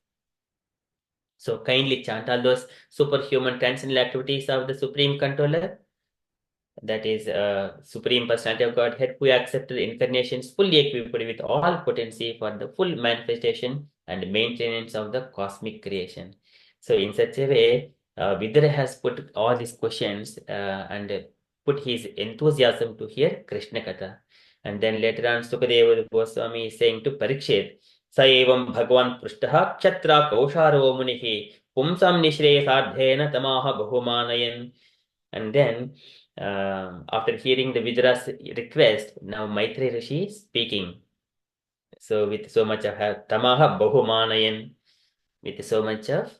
So kindly chant all those superhuman transcendental activities of the Supreme Controller. That is Supreme Personality of Godhead, who accepted incarnations fully equipped with all potency for the full manifestation and maintenance of the cosmic creation. So in such a way, Vidura has put all these questions and put his enthusiasm to hear Krishna Katha. And then later on, Sukadeva Goswami is saying to Parikshit, Sa evam Bhagavan Prishtaha Kshatra Kausharo Munihi Pumsam Nishresardhena Tamaha Bahumanayan. And then, after hearing the Vidra's request, now Maitreya Rishi is speaking. So with so much of Tamaha Bahumanayan, with so much of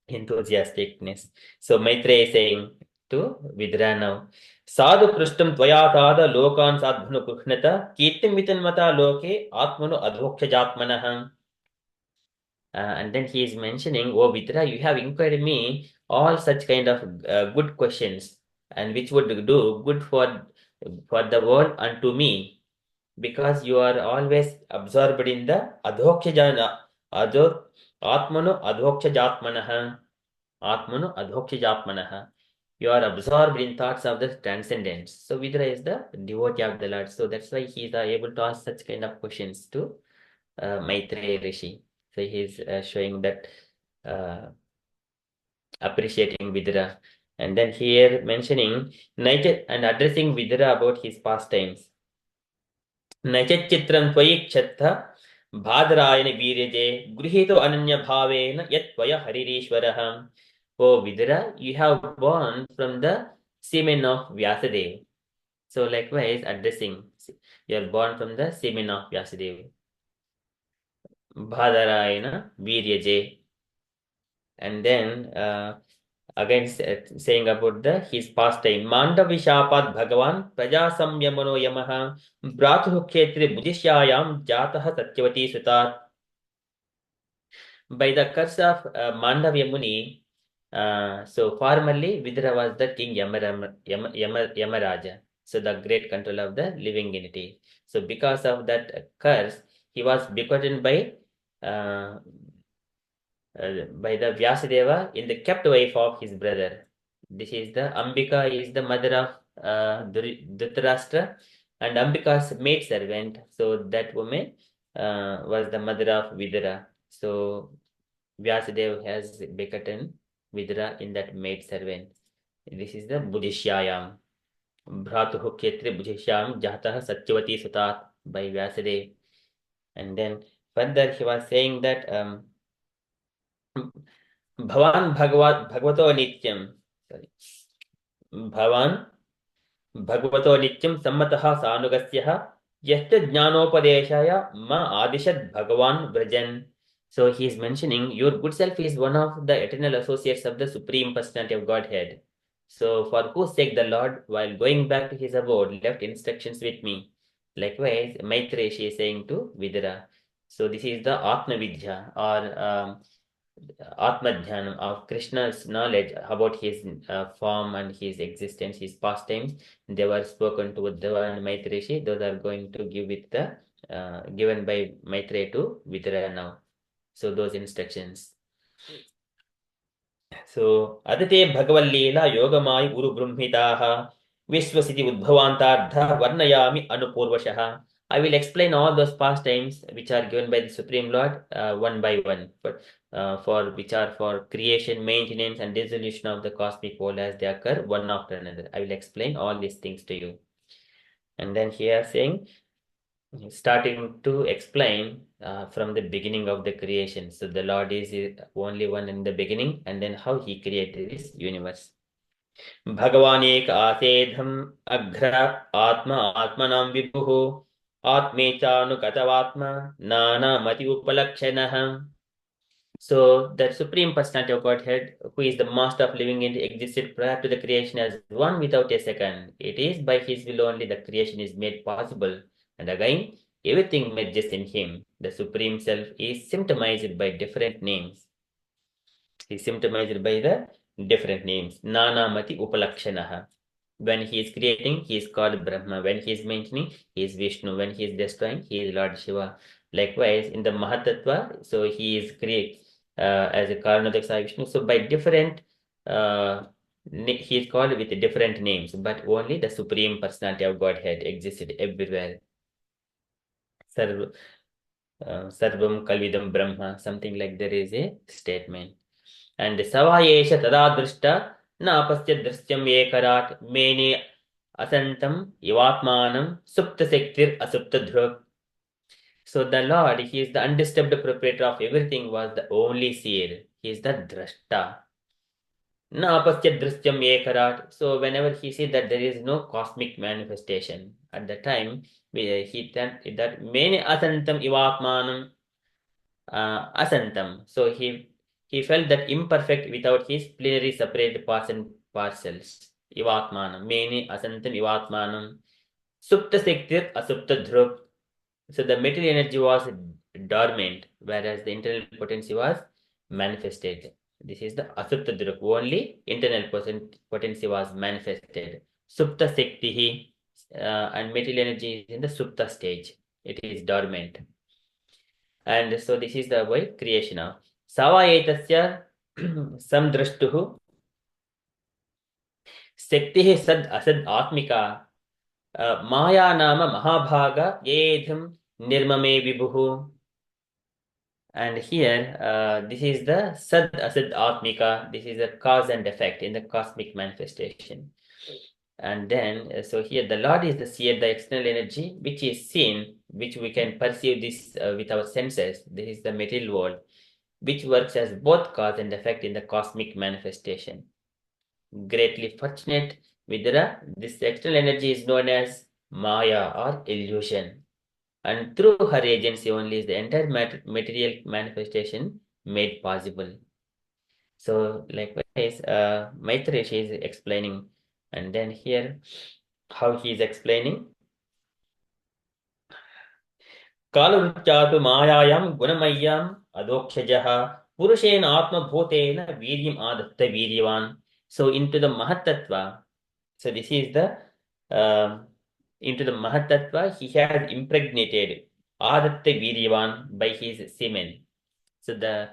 enthusiasticness. So Maitreya is saying, to Vidra now. Sadhu Prishtam Tvaya Tada Lokan Sadhanu Kuhnata Kirtim Vitanmata Loke Atmanu Adhoksha Jatmanaham. And then he is mentioning, oh Vidra, you have inquired me all such kind of good questions, and which would do good for the world and to me, because you are always absorbed in the adhoksha jana, atmanu adhoksha jatmanaha, atmanu adhoksha jatmanaha. You are absorbed in thoughts of the transcendence. So Vidra is the devotee of the Lord. So that's why he is able to ask such kind of questions to Maitreya Rishi. So he is showing that appreciating Vidra. And then here mentioning and addressing Vidra about his pastimes. नैचच्चित्रं त्वयि क्षत्थ भादरायण वीर्यजे गृहीतो अनन्य भावेन यत्त्वय हरिरीश्वरः. Oh Vidura, you have born from the semen of Vyasadeva. So likewise addressing, you are born from the semen of Vyasadeva. Bhadarayana Viryaje. And then again saying about his pastime. Mandavishapat Bhagavan Praja Samyamano Yamaha Bratuhu Kshetri Budhishyayam Jataha Satyavati Sutat. By the curse of Mandavya Muni, so formerly Vidura was the king Yamaraja, so the great control of the living entity. So because of that curse, he was begotten by the Vyasadeva in the kept wife of his brother. This is the Ambika is the mother of Dhritarashtra, and Ambika's maid servant. So that woman was the mother of Vidura. So Vyasadeva has begotten Vidura in that maid servant. This is the Budhishyayam. Bhratuhu Kshetri Budhishyam Jataha Satyavati Sutat by Vyasadeva. And then further he was saying that Bhavan Bhagavato Nityam. Sorry. Bhavan Bhagavato Nityam Sammataha Sanugasyah Yasta Jnanopadeshaya Ma Adishad Bhagavan Vrajan. So he is mentioning your good self is one of the eternal associates of the Supreme Personality of Godhead. So for whose sake the Lord, while going back to his abode, left instructions with me. Likewise, Maitreya is saying to Vidura. So this is the Atma Vidya or Atmadhyanam of Krishna's knowledge about his form and his existence, his pastimes. They were spoken to Uddhava and Maitreya. Those are going to give with the given by Maitreya to Vidura now. So those instructions. So Adate Bhagavallila Yogamai Uru Brahmitaha Vishwasiti Udbhavantardha Varnayami Anupurvashaha. I will explain all those pastimes which are given by the Supreme Lord one by one, but for which are for creation, maintenance, and dissolution of the cosmic world as they occur one after another. I will explain all these things to you. And then here saying, starting to explain from the beginning of the creation. So the Lord is only one in the beginning, and then how he created this universe. Bhagavan ek asedham aghra atma atmanam vibhuhu atmechanu nana mati upalakshanah. So the Supreme Personality of Godhead, who is the Master of living entity, existed prior to the creation as one without a second. It is by his will only the creation is made possible. And again, everything merges in him. The Supreme Self is symptomized by different names. He is symptomized by the different names. Nana Mati Upalakshanaha. When he is creating, he is called Brahma. When he is maintaining, he is Vishnu. When he is destroying, he is Lord Shiva. Likewise, in the Mahatattva, so he is create as a Karanadaksha Vishnu. So by different, he is called with different names, but only the Supreme Personality of Godhead existed everywhere. Sarvam Kalvidam Brahma, something like there is a statement. And Savayesha Tada Drishta Na Apasya Drishyam Ekarat Mene Asantam Ivatmanam Supta Sektir Asupta Dhruk. So the Lord, he is the undisturbed proprietor of everything, was the only seer. He is the Drashta. Na Apasya Drishyam Ekarat. So whenever he sees that there is no cosmic manifestation, at the time, he that Mene Asantam Ivatmanam Asantam. So he felt that imperfect without his plenary separate parts and parcels. ivatmanam, mene asantam ivatmanam, supta sektir asupta dhruv. So the material energy was dormant, whereas the internal potency was manifested. This is the asupta dhruv. Only internal potency was manifested. Supta sektihi, and material energy is in the supta stage. It is dormant. And so this is the way creation of Savayetasya samdrashtuhu Sektihi sad asad atmika Maya nama mahabhaga yedham nirmame vibhuhu. And here, this is the sad asad atmika. This is a cause and effect in the cosmic manifestation. And then, so here the Lord is the seer, the external energy, which is seen, which we can perceive this with our senses. This is the material world, which works as both cause and effect in the cosmic manifestation. Greatly fortunate Vidura, this external energy is known as Maya or illusion. And through her agency only is the entire material manifestation made possible. So likewise, Maitreya is explaining, and then here how he is explaining. Kalavrutyatu mayayam gunamayam adokshajaha purushena atmabhutena viryam adatta viryavan. So into the Mahatattva, so this is the into the Mahatattva, he has impregnated adatta viryavan by his semen. So the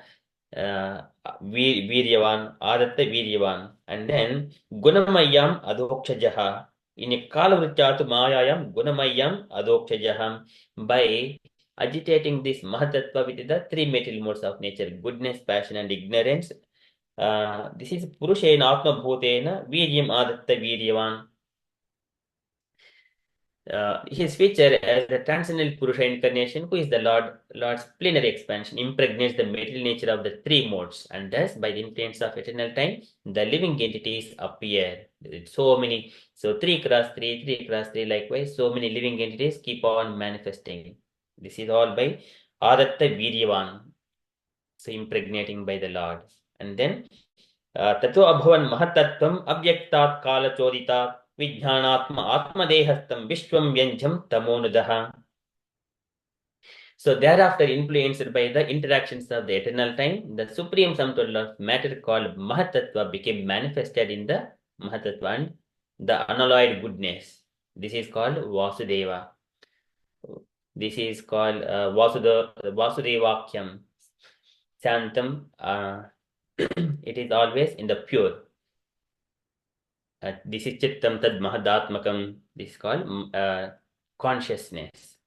Viryavan, Adatta Viryavan, and then Gunamayam Adokshajaha. In a Kalavrutyatu Mayayam Gunamayam Adokshajaham, by agitating this Mahatattva with the three material modes of nature, goodness, passion, and ignorance. This is Purushena Atma Bhutena Viryam Adatta Viryavan. His feature as the transcendental Purusha incarnation, who is the Lord's plenary expansion, impregnates the material nature of the three modes, and thus, by the influence of eternal time, the living entities appear. So many, so 3 cross 3, 3 cross 3, likewise, so many living entities keep on manifesting. This is all by Adatta Viryavan, so impregnating by the Lord. And then, Tato Abhavan Mahatattvam Avyaktat Kala Choditat Vijnanatma Atmadehastam Vishwam Vyanjam Tamonudaha. So thereafter, influenced by the interactions of the eternal time, the supreme sum total of matter called Mahatattva became manifested in the Mahatattva and the unalloyed goodness. This is called Vasudeva. This is called Vasudevakyam. Santam. It is always in the pure. This is Chittam Tad Mahadatmakam. This is called consciousness.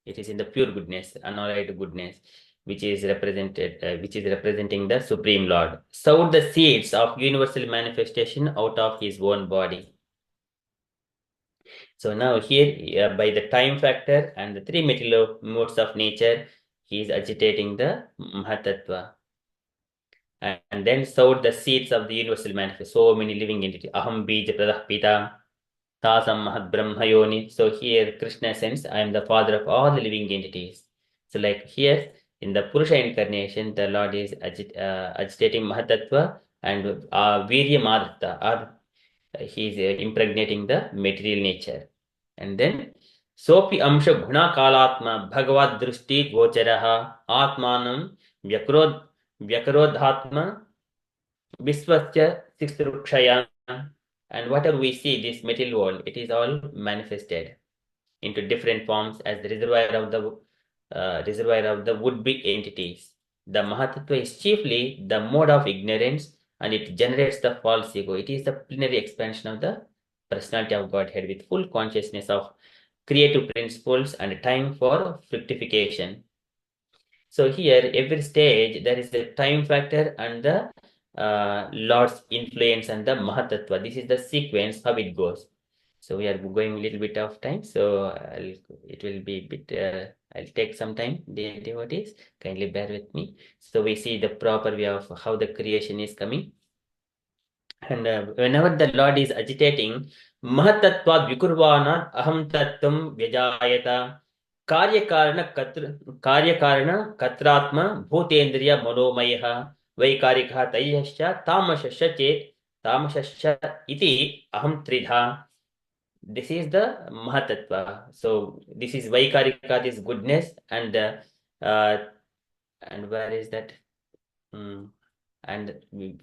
It is in the pure goodness, unalloyed goodness, which is representing the Supreme Lord. Sowed the seeds of universal manifestation out of his own body. So now here, by the time factor and the three material modes of nature, he is agitating the Mahatattva. And then sowed the seeds of the universal manifest. So many living entities. Aham bija pradah pita, tasam mahat brahma yoni. So here Krishna sends, I am the father of all the living entities. So like here in the Purusha incarnation, the Lord is agitating Mahatattva and Virya Madatta, he is impregnating the material nature. And then Sopi Amsha Guna Kalatma Bhagavad Drushti Gocharaha Atmanam Vyakarodhatma Viswasya Siksrukshaya. And whatever we see, this material world, it is all manifested into different forms as the reservoir of the would-be entities. The Mahatattva is chiefly the mode of ignorance, and it generates the false ego. It is the plenary expansion of the personality of Godhead with full consciousness of creative principles and time for fructification. So here, every stage, there is a time factor and the Lord's influence and the Mahatattva. This is the sequence, how it goes. So we are going a little bit of time, so it will be a bit, I'll take some time, dear devotees, kindly bear with me. So we see the proper way of how the creation is coming. And whenever the Lord is agitating, Mahatattva Vikurvana Aham Tattvam Vyajayata Karyakarana Katratma Bhutendriya Manomaya Vaikarika Tayyascha Tamashasha Chet tamashascha iti aham tridha. This is the Mahatattva. So this is Vaikarika, this goodness, and where is that? And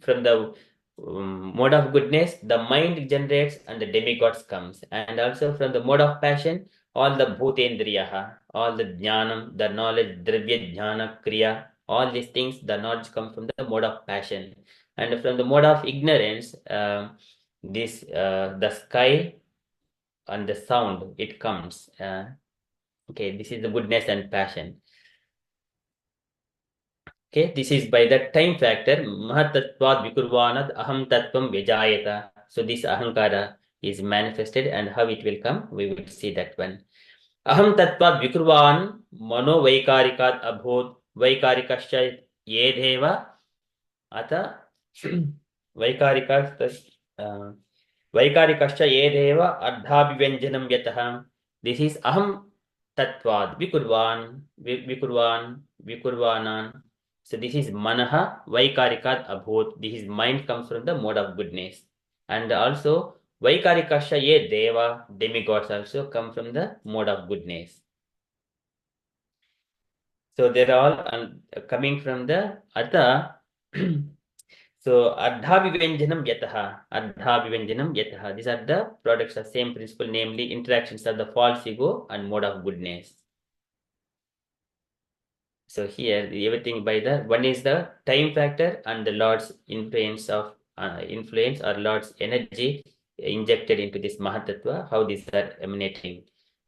from the mode of goodness, the mind generates and the demigods comes. And also from the mode of passion, all the bhutendriyaha, all the jnanam, the knowledge, dravya, jnana, kriya, all these things, the knowledge come from the mode of passion. And from the mode of ignorance, the sky and the sound, it comes. Okay, this is the goodness and passion. Okay, this is by the time factor. Mahatattvad vikurvanad aham tattvam vijayata. So this ahankara is manifested, and how it will come, we will see that one. Aham tattvad vikurvan mano vaikarikat abhut vaikarikascha yedeva ata vaikarikascha yedeva ardhabhivyanjanam yatah. This is aham tattvad vikurvanan. So this is manaha vaikarikat abhut. This is mind comes from the mode of goodness. And also vaikarikasha ye deva, demigods also come from the mode of goodness. So they're all coming from the atha. So ardhabhivyanjanam yataha. These are the products of same principle, namely interactions of the false ego and mode of goodness. So here everything by the one is the time factor and the Lord's influence or Lord's energy injected into this Mahatattva, how these are emanating.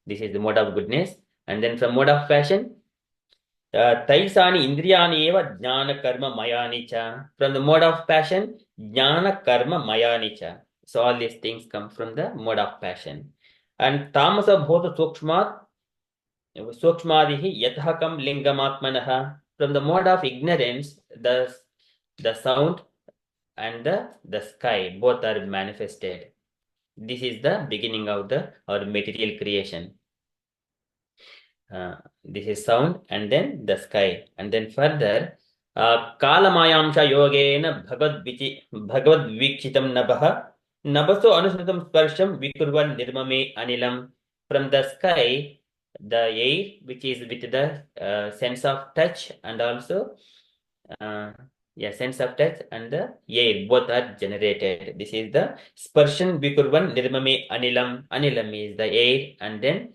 This is the mode of goodness. And then from mode of passion, Taisani Indriyani eva jnana karma mayani cha. From the mode of passion, jnana karma mayani cha. So all these things come from the mode of passion. And tamasa bhota sukshmat Sukshmadihi yathakam lingamatmanaha. From the mode of ignorance, the sound and the sky both are manifested. This is the beginning of our material creation. This is sound and then the sky. And then further, Kalamayamsha yogena bhagavad vikshitam nabaha nabaso anusrutam sparsham vikurvan nirmame anilam. From the sky, the air, which is with the sense of touch and also sense of touch and the air, both are generated. This is the sparshan vikurvan nirmame anilam. Anilam is the air, and then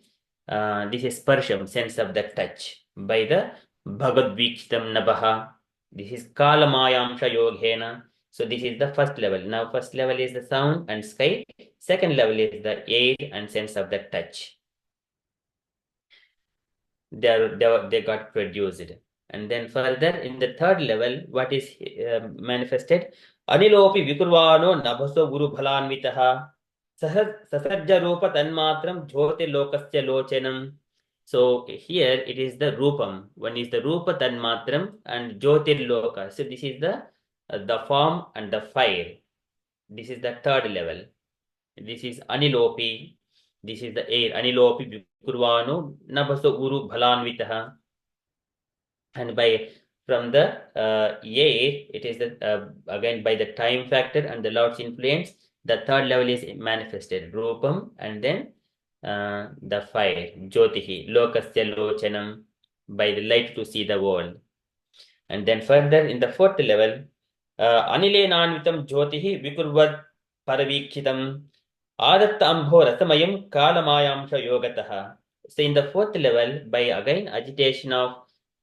this is sparsham, sense of the touch, by the bhagavad vikshitam nabaha. This is kalamayamsha yoghena. So this is the first level. Now first level is the sound and sky. Second level is the air and sense of the touch. They got produced. And then further in the third level, what is manifested? Anilopi vikurvano nabhaso guru bhalanvitaha sasajja rupa tanmatram jyote lokasya lochanam. So here it is the rupam. One is the rupa tanmatram and jyotir loka. So this is the form and the fire. This is the third level. This is anilopi. This is the air. Anilopi vikurvano nabhaso guru bhalanvitaha. And from the air, it is again by the time factor and the Lord's influence, the third level is manifested, rupam, and then the fire, jyotihi, lokasya lochanam, by the light to see the world. And then further in the fourth level, anile nanvitam jyotihi vikurvad paravikshitam adatta ambho rasamayam kalamayamsha yogataha. So in the fourth level, by again agitation of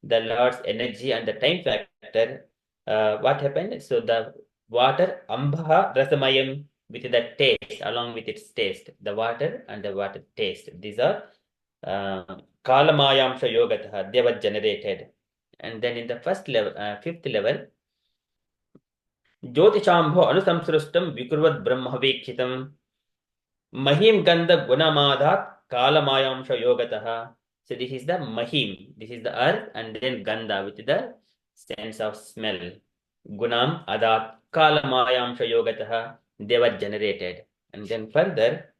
the Lord's energy and the time factor, what happened? So the water, ambha rasamayam, with the taste, along with its taste, the water and the water taste. These are kalamayamsha yogataha, they were generated. And then in the fifth level, jyotishambho anusamsrustam vikurvad brahmavekshitam mahim gandha gunamadhat kalamayamsha yogataha. So this is the mahim, this is the earth, and then gandha with the sense of smell. Gunam adat kalamayamsha yogataha, they were generated. And then further,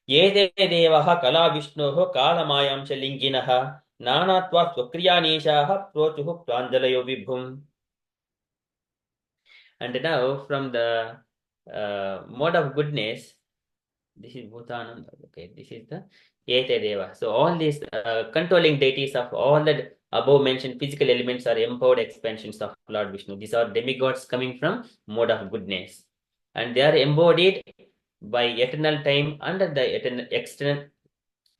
yede devaha kala vishnoho kalamayamsha linginaha nanatva swakriyanishaha prochuhu pranjalayo vibhum. And now from the mode of goodness, this is Bhutananda. Okay, this is the Ete Deva. So all these controlling deities of all the above mentioned physical elements are empowered expansions of Lord Vishnu. These are demigods coming from mode of goodness, and they are embodied by eternal time under the eternal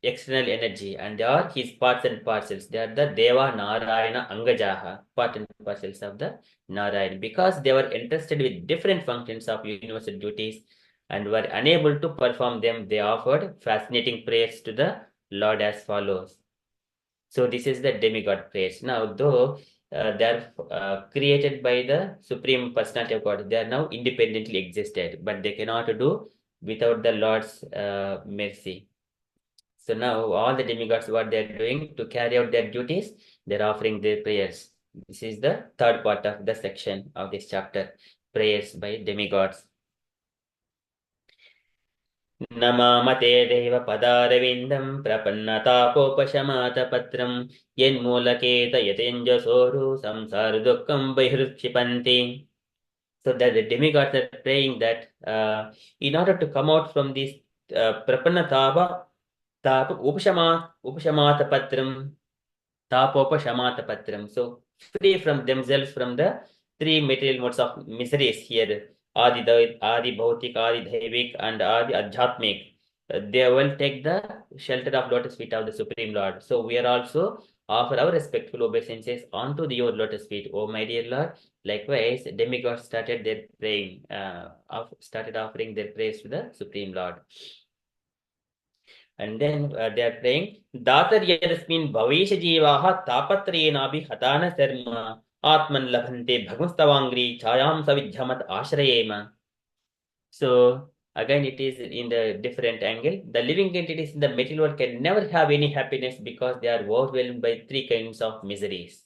external energy, and they are his parts and parcels. They are the Deva Narayana Angajaha, part and parcels of the Narayan, because they were entrusted with different functions of universal duties and were unable to perform them. They offered fascinating prayers to the Lord as follows. So this is the demigod prayers. Now, though they are created by the Supreme Personality of God, they are now independently existed, but they cannot do without the Lord's mercy. So now all the demigods, what they're doing to carry out their duties, they're offering their prayers. This is the third part of the section of this chapter, prayers by demigods. नमामते Dev पदारविन्दं प्रपन्नतापोपशमातपत्रं यन्मूलकेत यतेञ्जसोरु संसारदुःखं बहिर्क्षिपन्ति. So that the demigods are praying that in order to come out from this prapannatapa upashamatapatram, tapopashamatapatram. So free from themselves from the three material modes of miseries here, Adi Bhautik, Adi Dhaivik, and Adi Adhyatmik. They will take the shelter of lotus feet of the Supreme Lord. So we are also offer our respectful obeisances onto your lotus feet, O my dear Lord. Likewise, demigods started their praying, started offering their praise to the Supreme Lord. And then they are praying, Datar yadasmin bhavisha jivaha tapatrenabi hatana sarma atman labhante bhagvastavangri chayam savidhyamat ashrayema. So again, it is in the different angle. The living entities in the material world can never have any happiness because they are overwhelmed by three kinds of miseries.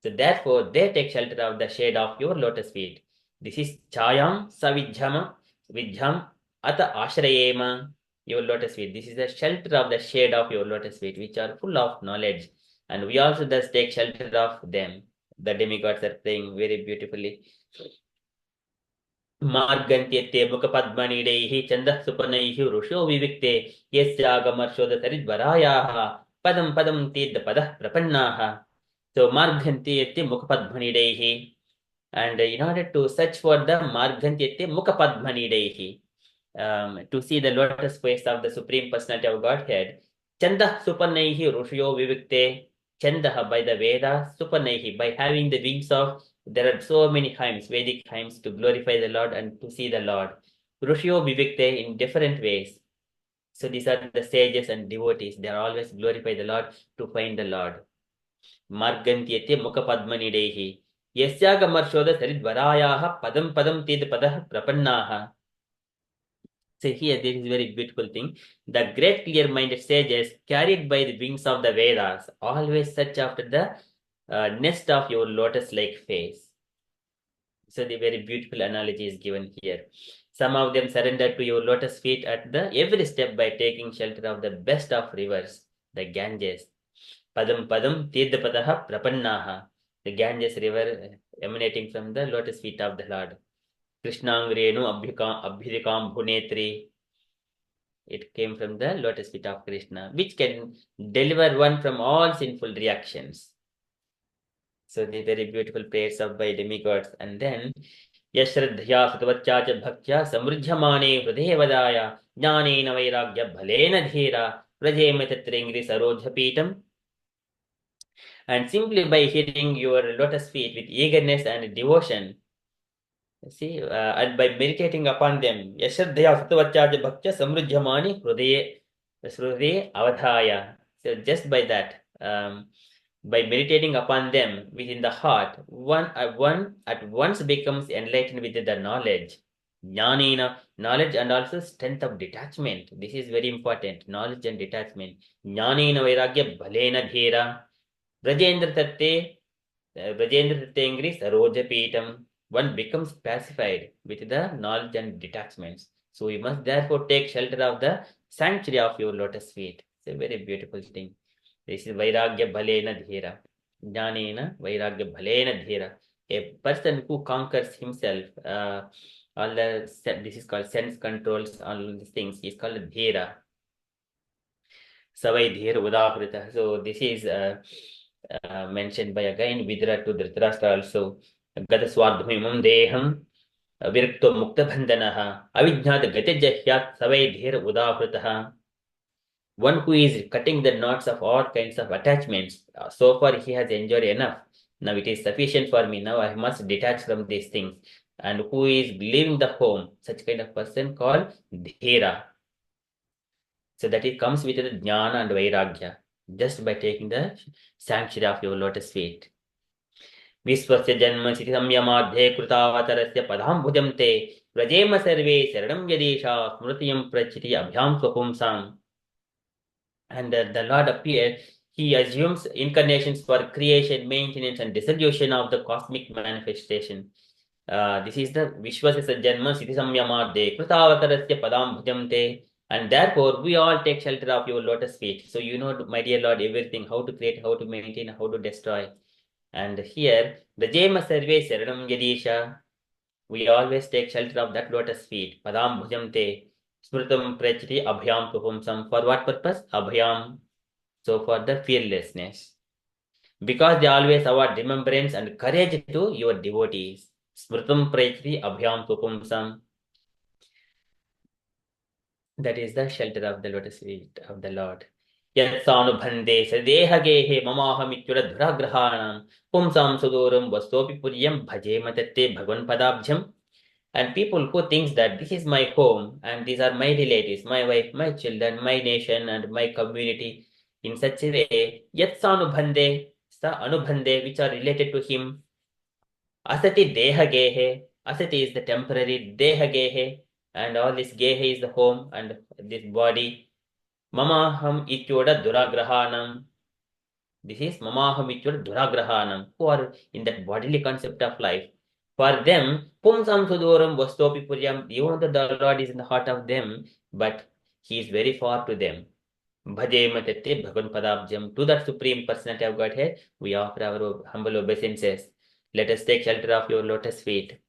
So therefore, they take shelter of the shade of your lotus feet. This is chayam vidhyam ata ashrayema, your lotus feet. This is the shelter of the shade of your lotus feet, which are full of knowledge. And we also thus take shelter of them. The demigods are praying very beautifully. मार्गन्त्यत्ते मुखपद्मनीडैः चन्दः सुपनैः ऋषो विविक्ते यस्यागमर्षोदसरिद्वरायाः पदं पदं तीर्थपदः प्रपन्नाः. So margantyate mukhapadmanidehi. And in order to search for the margantyate mukhapadmanidehi, to see the lotus face of the Supreme Personality of Godhead, chandah supanaihi rushyo vivikte. Chandah by the Veda, supanaihi by having the wings of, there are so many hymns, Vedic hymns to glorify the Lord and to see the Lord. Rushyo vivikte in different ways. So these are the sages and devotees. They are always glorify the Lord to find the Lord. Margantyate mukhapadmanidehi yasyagamarshoda saridvarayaha padam padam tidpadah prapannaha. So here there is a very beautiful thing. The great clear-minded sages carried by the wings of the Vedas always search after the nest of your lotus-like face. So the very beautiful analogy is given here. Some of them surrender to your lotus feet at the every step by taking shelter of the best of rivers, the Ganges. Padam Padam Tirthapadaha Prapannaha, the Ganges river emanating from the lotus feet of the Lord. Krishnangrenu Abhidikam Bhunetri, it came from the lotus feet of Krishna, which can deliver one from all sinful reactions. So the very beautiful prayers of by demigods. And then Yashraddhya Satvachacha Bhaktya Samruddhamane Hridevadaya Jnanena Vairagya Bhalena Dhira Vrajema Tatringri Sarojhapitam. And simply by hitting your lotus feet with eagerness and devotion, see, and by meditating upon them, Yashadhya Satvachaja Bhaktya Samruddhamani Hrude Avadhaya. So just by that, by meditating upon them within the heart, one at once becomes enlightened with the knowledge. Jnanena, knowledge and also strength of detachment. This is very important, knowledge and detachment. Jnanena Vairagya Bhalena Dhira. Brajendra Tatengri Sarojapitam. One becomes pacified with the knowledge and detachments. So we must therefore take shelter of the sanctuary of your lotus feet. It's a very beautiful thing. This is Vairagya Bhalena Dhira. Jnanena Vairagya Bhalena Dhira. a person who conquers himself, all the this is called sense controls, all these things is called dhira. Savai dhir udahrita. So this is mentioned by again Vidra to Dhritarashtra also. Gata swadhimam deham virikto mukta bandhanaha avidyat gatijahyat savai dhir udahritaha. One who is cutting the knots of all kinds of attachments. So far he has enjoyed enough. Now it is sufficient for me. Now I must detach from these things. And who is leaving the home, such kind of person called dhira. So that it comes with the jnana and vairagya, just by taking the sanctuary of your lotus feet. विश्वस्य जन्म city संयमाध्ये कृतावतरस्य पदाम्बुजं ते व्रजेम सर्वे शरणं यदीशा स्मृतियं Prachiti अभ्यां स्वपुंसाम्. And the Lord appeared. He assumes incarnations for creation, maintenance, and dissolution of the cosmic manifestation. This is the Vishwasya Janma Siddhi Samyamadde Krutavatarasya Padam Bhujamte. And therefore, we all take shelter of your lotus feet. So you know, my dear Lord, everything, how to create, how to maintain, how to destroy. And here, the Jema Sarve Saranam Yadisha, we always take shelter of that lotus feet. Padam Bhujamte. Smritam Prachiti Abhyam Pupumsam. For what purpose? Abhyam. So for the fearlessness. Because they always award remembrance and courage to your devotees. Smritam Prachiti Abhyam Pupumsam. That is the shelter of the lotus feet of the Lord. Yatsanubhande sadehagehe mamahamityura dhuragrahanam pumsam sudurum vastopi puryam bhajematatte bhagwan padabjam. And people who thinks that this is my home and these are my relatives, my wife, my children, my nation and my community, in such a way, yat sanubhande, sa anubhande, which are related to him. Asati deha gehe, asati is the temporary, deha gehe, and all this gehe is the home and this body. Mamaham ityoda duragrahanam. This is mamaham ityoda duragrahanam, who are in that bodily concept of life. For them, Pumsam Suduram Vastopi Puryam, even though the Lord is in the heart of them, but He is very far to them. Bhaje Matete Bhagavan Padabjam, to that Supreme Personality of Godhead, we offer our humble obeisances. Let us take shelter of your lotus feet.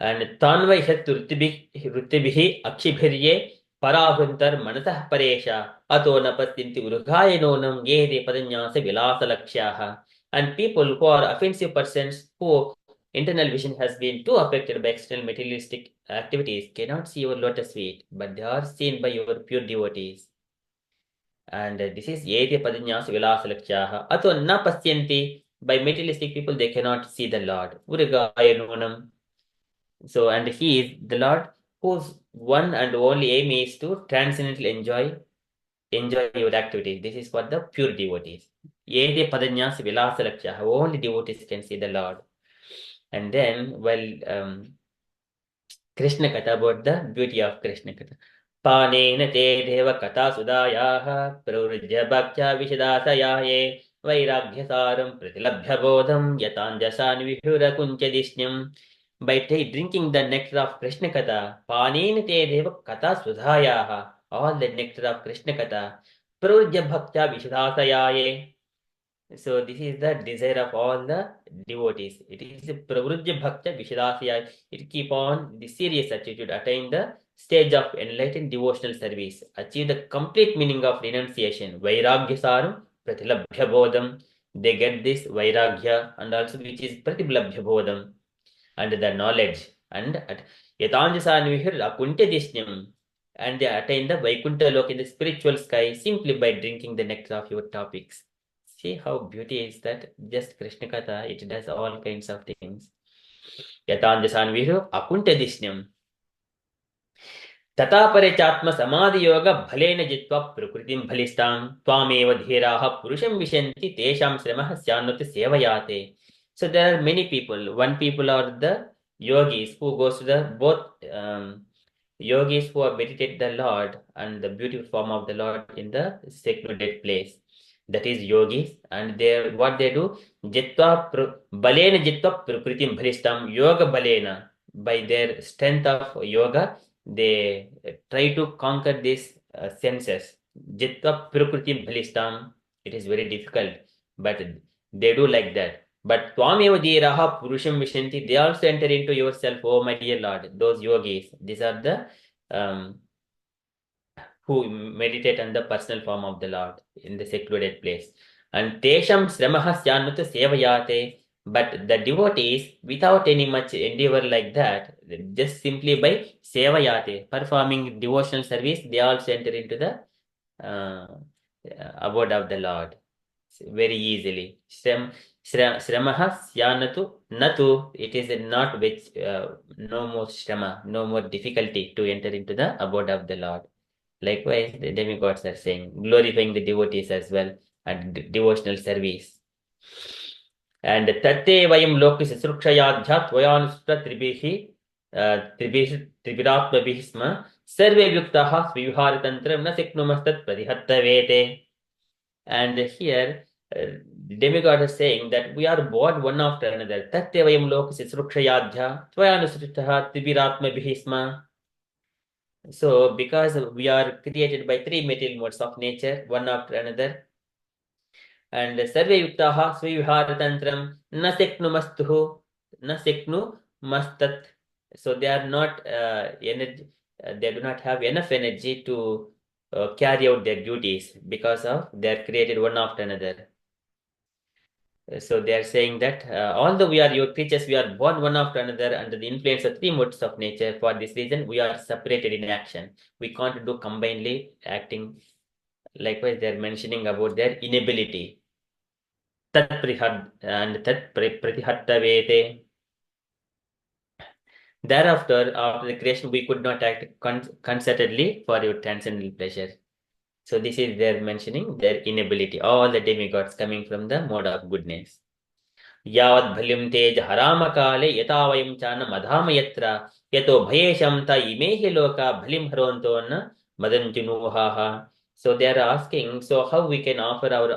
And Tanvaihat Rutibihi Akshibhirye Parahuntar Manasah Paresha Ato Napastinti Urugaya Nonam Yede Padanyasa Vilasa Lakshaha. And people who are offensive persons who internal vision has been too affected by external materialistic activities cannot see your lotus feet, but they are seen by your pure devotees. And this is Yete Padanyasa Vilasa Lakshaha. Ato Na Pasyanti. By materialistic people, they cannot see the Lord. Urugaya Nonam. So, and He is the Lord whose one and only aim is to transcendently enjoy your activity. This is for the pure devotees. Yede padanyas vilasa laksha. Only devotees can see the Lord. And then, Krishna Katha, about the beauty of Krishna Katha. Panena te deva katha sudayaha pravrujya bhaktya vishadasayaye vairagyasaram pratilabhya bodham yatanjasan vihura kunchadishnyam. By drinking the nectar of Krishna Katha, Panena te deva katha sudhayaha, all the nectar of Krishna Katha, pravrujya bhaktya vishadasayaye. So this is the desire of all the devotees. It is the pravrujya bhakta vishadasya. It keep on the serious attitude, attain the stage of enlightened devotional service, achieve the complete meaning of renunciation. Vairagya saram pratilabhya bodham. They get this vairagya and also which is pratilabhya bodham and the knowledge. And at yatanjasanvihir akunta dishnyam. And they attain the Vaikuntha Lok in the spiritual sky simply by drinking the nectar of your topics. See how beauty is that just Krishna Katha, it does all kinds of things. Yatanjasanvihu akunta dishnyam. Tatapare chatma samadhi yoga bhalena jitva prakritim bhalistam twameva dhiraha purusham vishanti tesham sramah syanati sevayate. So there are many people. One people are the yogis who goes to the both yogis who have meditated the Lord and the beautiful form of the Lord in the secluded place. That is yogis, and they what they do, jitva balena jitva prakritim bhalistam, yoga balena, by their strength of yoga, they try to conquer these senses. Jitva prakritim bhalistam, it is very difficult, but they do like that. But Twameva Dhiraha Purusham Vishanti, they also enter into yourself, oh my dear Lord, those yogis. These are the who meditate on the personal form of the Lord in the secluded place. And Tesham Sramaha Syanata Sevayate, but the devotees, without any much endeavor like that, just simply by Sevayate, performing devotional service, they also enter into the abode of the Lord very easily. Sramaha Syanatu Natu, it is not which no more shrama, no more difficulty to enter into the abode of the Lord. Likewise, the demigods are saying, glorifying the devotees as well and devotional service. And tatte vayam loki sasrukshayadhyat vayanustra tribiratmabhi sma sarve yuktaha svivharatantram na siknumastat parihattavete. And here, demigod is saying that we are born one after another. Tatte vayam loki sasrukshayadhya vayanusritaha tribiratmabhi sma. So, because we are created by three material modes of nature, one after another, and sarve yuktaha svivharatantram na seknumastuhu na seknu mastat. So they are not energy. They do not have enough energy to carry out their duties because of they are created one after another. So they are saying that although we are your creatures, we are born one after another under the influence of three modes of nature. For this reason, we are separated in action. We can't do combinedly acting. Likewise, they are mentioning about their inability. Tat prihad and tat pratihattavete. Thereafter, after the creation, we could not act concertedly for your transcendental pleasure. So this is their mentioning their inability. All the demigods coming from the mode of goodness. यावत् भल्युं तेज हराम काले यथा वयं चान मधाम यत्र यतो भयेशं त इमे हि लोका भलिं हरोन्तो न मदन्ति नूहाः. So they are asking, so how we can offer our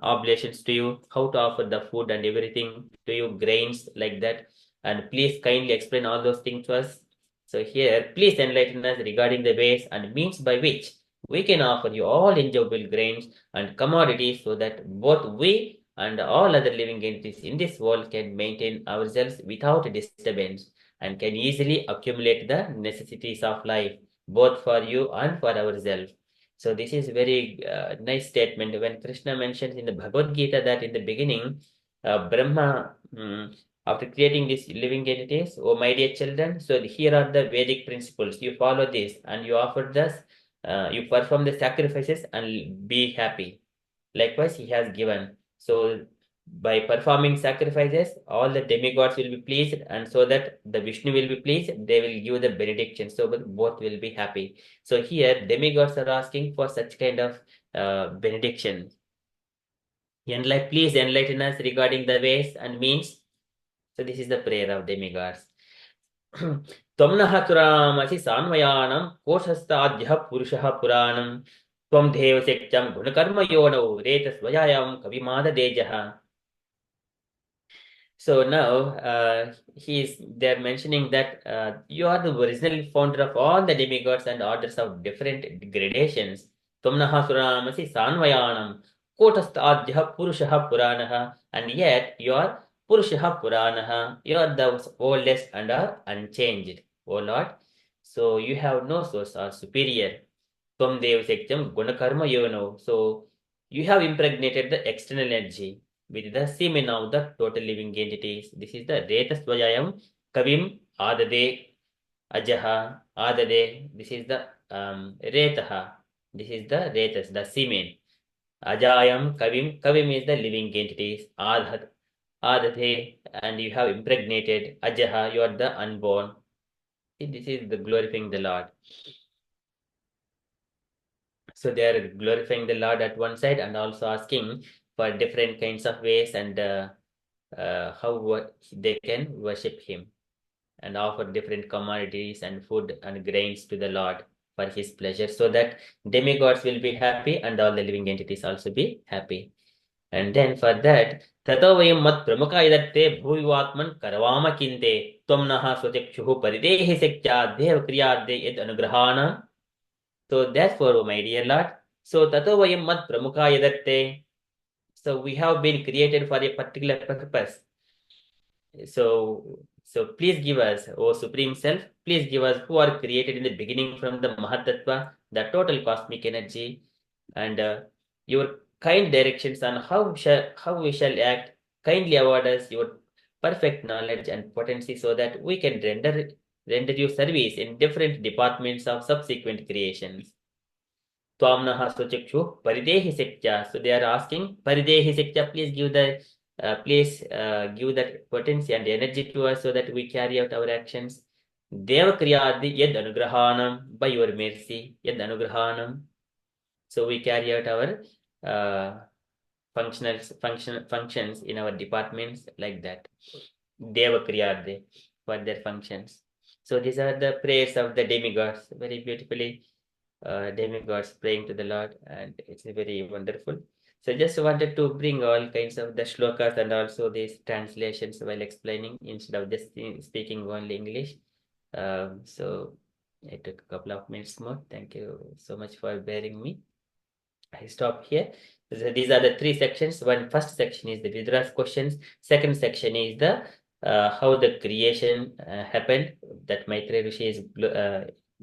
oblations to you, how to offer the food and everything to you, grains like that, and please kindly explain all those things to us. So here, please enlighten us regarding the ways and means by which we can offer you all enjoyable grains and commodities so that both we and all other living entities in this world can maintain ourselves without disturbance and can easily accumulate the necessities of life, both for you and for ourselves. So this is very nice statement when Krishna mentions in the Bhagavad Gita that in the beginning, Brahma, after creating these living entities, oh my dear children, so here are the Vedic principles. You follow this and you offer this, you perform the sacrifices and be happy. Likewise, he has given. So by performing sacrifices, all the demigods will be pleased, and so that the Vishnu will be pleased, they will give the benediction. So both will be happy. So here, demigods are asking for such kind of benediction. Please enlighten us regarding the ways and means. So this is the prayer of demigods. त्वम्नः तुरामसि सान्वयानं कोशस्ताद्यः पुरुषः पुराणं त्वं देवशक्त्यं गुणकर्मयोनौ रेतस्वयायां कविमाददेजः. So now they're mentioning that you are the original founder of all the demigods and orders of different gradations. Tumnaha suramasi sanvayanam kotastadhyah purushaha puranaha, and yet you are purushaha puranaha. You are the oldest and are unchanged, O Lord. So you have no source or superior. Tvam devasekyam gunakarma yono. So you have impregnated the external energy with the semen of the total living entities. This is the Retasvayayam Kavim Adade Ajaha Adade. This is the Retaha. This is the Retas, the semen. Ajayam Kavim. Kavim is the living entities. Adade, and you have impregnated. Ajaha, you are the unborn. See, this is the glorifying the Lord. So they are glorifying the Lord at one side and also asking for different kinds of ways and how they can worship him and offer different commodities and food and grains to the Lord for his pleasure, so that demigods will be happy and all the living entities also be happy. And then for that, tato vayam mat pramuka idatte bhuvivatman karavama kinte twamnaha swachakshuhu paridehi sektya dev kriyadde yad anugrahana. So therefore, my dear Lord, so tato vayam mat pramuka idatte. So we have been created for a particular purpose. So please give us, O Supreme Self, please give us who are created in the beginning from the Mahatattva, the total cosmic energy, and your kind directions on how we shall act. Kindly award us your perfect knowledge and potency so that we can render you service in different departments of subsequent creations. Twamnaha Suchakshu Paridehi Sektya. So they are asking Paridehi Sektya, please give that potency and energy to us so that we carry out our actions. Deva Kriyadi Yad Anugrahanam, by your mercy, Yad Anugrahanam. So we carry out our functions in our departments like that. Deva Kriyade for their functions. So these are the prayers of the demigods, very beautifully demigods praying to the Lord, and it's very wonderful. So just wanted to bring all kinds of the shlokas and also these translations while explaining instead of just speaking only English. So it took a couple of minutes more. Thank you so much for bearing me. I stop here. So these are the three sections. First section is the Vidura's questions. Second section is the how the creation happened. That Maitreya Rishi is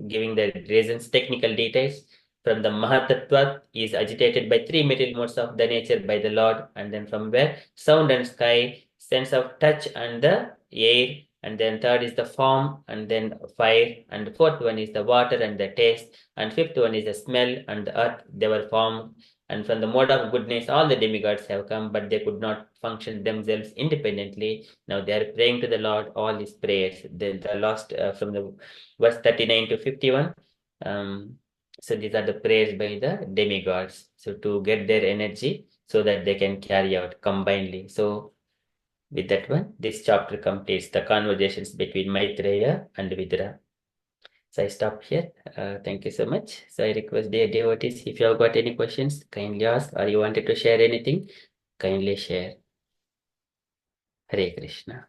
giving the reasons, technical details. From the Mahatattva is agitated by three material modes of the nature by the Lord, and then from where sound and sky, sense of touch and the air, and then third is the form, and then fire, and the fourth one is the water and the taste, and fifth one is the smell and the earth. They were formed, and from the mode of goodness all the demigods have come, but they could not function themselves independently. Now they are praying to the Lord all these prayers. The last from the verse 39 to 51. So these are the prayers by the demigods. So to get their energy so that they can carry out combinedly. So with that one, this chapter completes the conversations between Maitreya and Vidura. So I stop here. Thank you so much. So I request dear devotees, if you have got any questions, kindly ask, or you wanted to share anything, kindly share. Hare Krishna.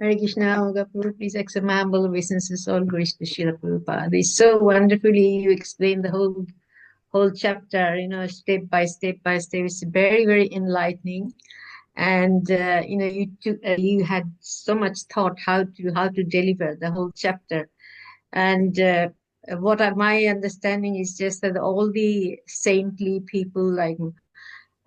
Hare Krishna, Amogha Prabhu, please accept my humble obeisances, all glories to Srila Prabhupada. It's so wonderfully you explain the whole chapter, step by step by step. It's very, very enlightening. And you had so much thought how to deliver the whole chapter. And my understanding is just that all the saintly people like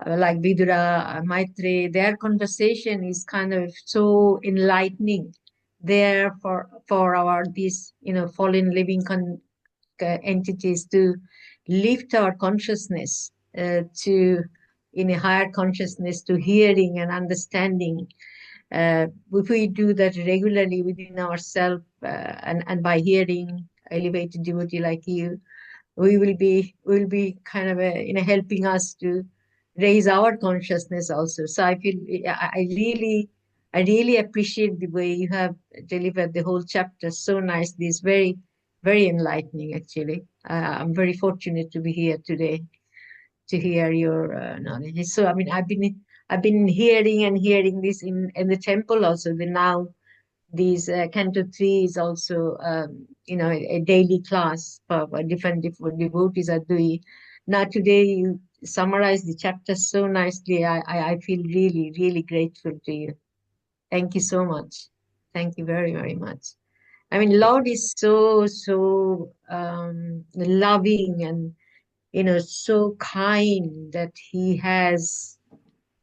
Vidura, Maitre, their conversation is kind of so enlightening there for our these fallen living entities to lift our consciousness to in a higher consciousness to hearing and understanding. If we do that regularly within ourselves and by hearing elevated devotee like you, we will be kind of helping us to raise our consciousness also. So I feel I really appreciate the way you have delivered the whole chapter so nicely. It's very, very enlightening actually. I'm very fortunate to be here today to hear your knowledge. So I mean I've been hearing this in the temple also. Now these Canto 3 is also, a daily class for different devotees are doing. Now today you summarize the chapter so nicely. I feel really, really grateful to you. Thank you so much. Thank you very, very much. I mean, Lord is so loving and, so kind that he has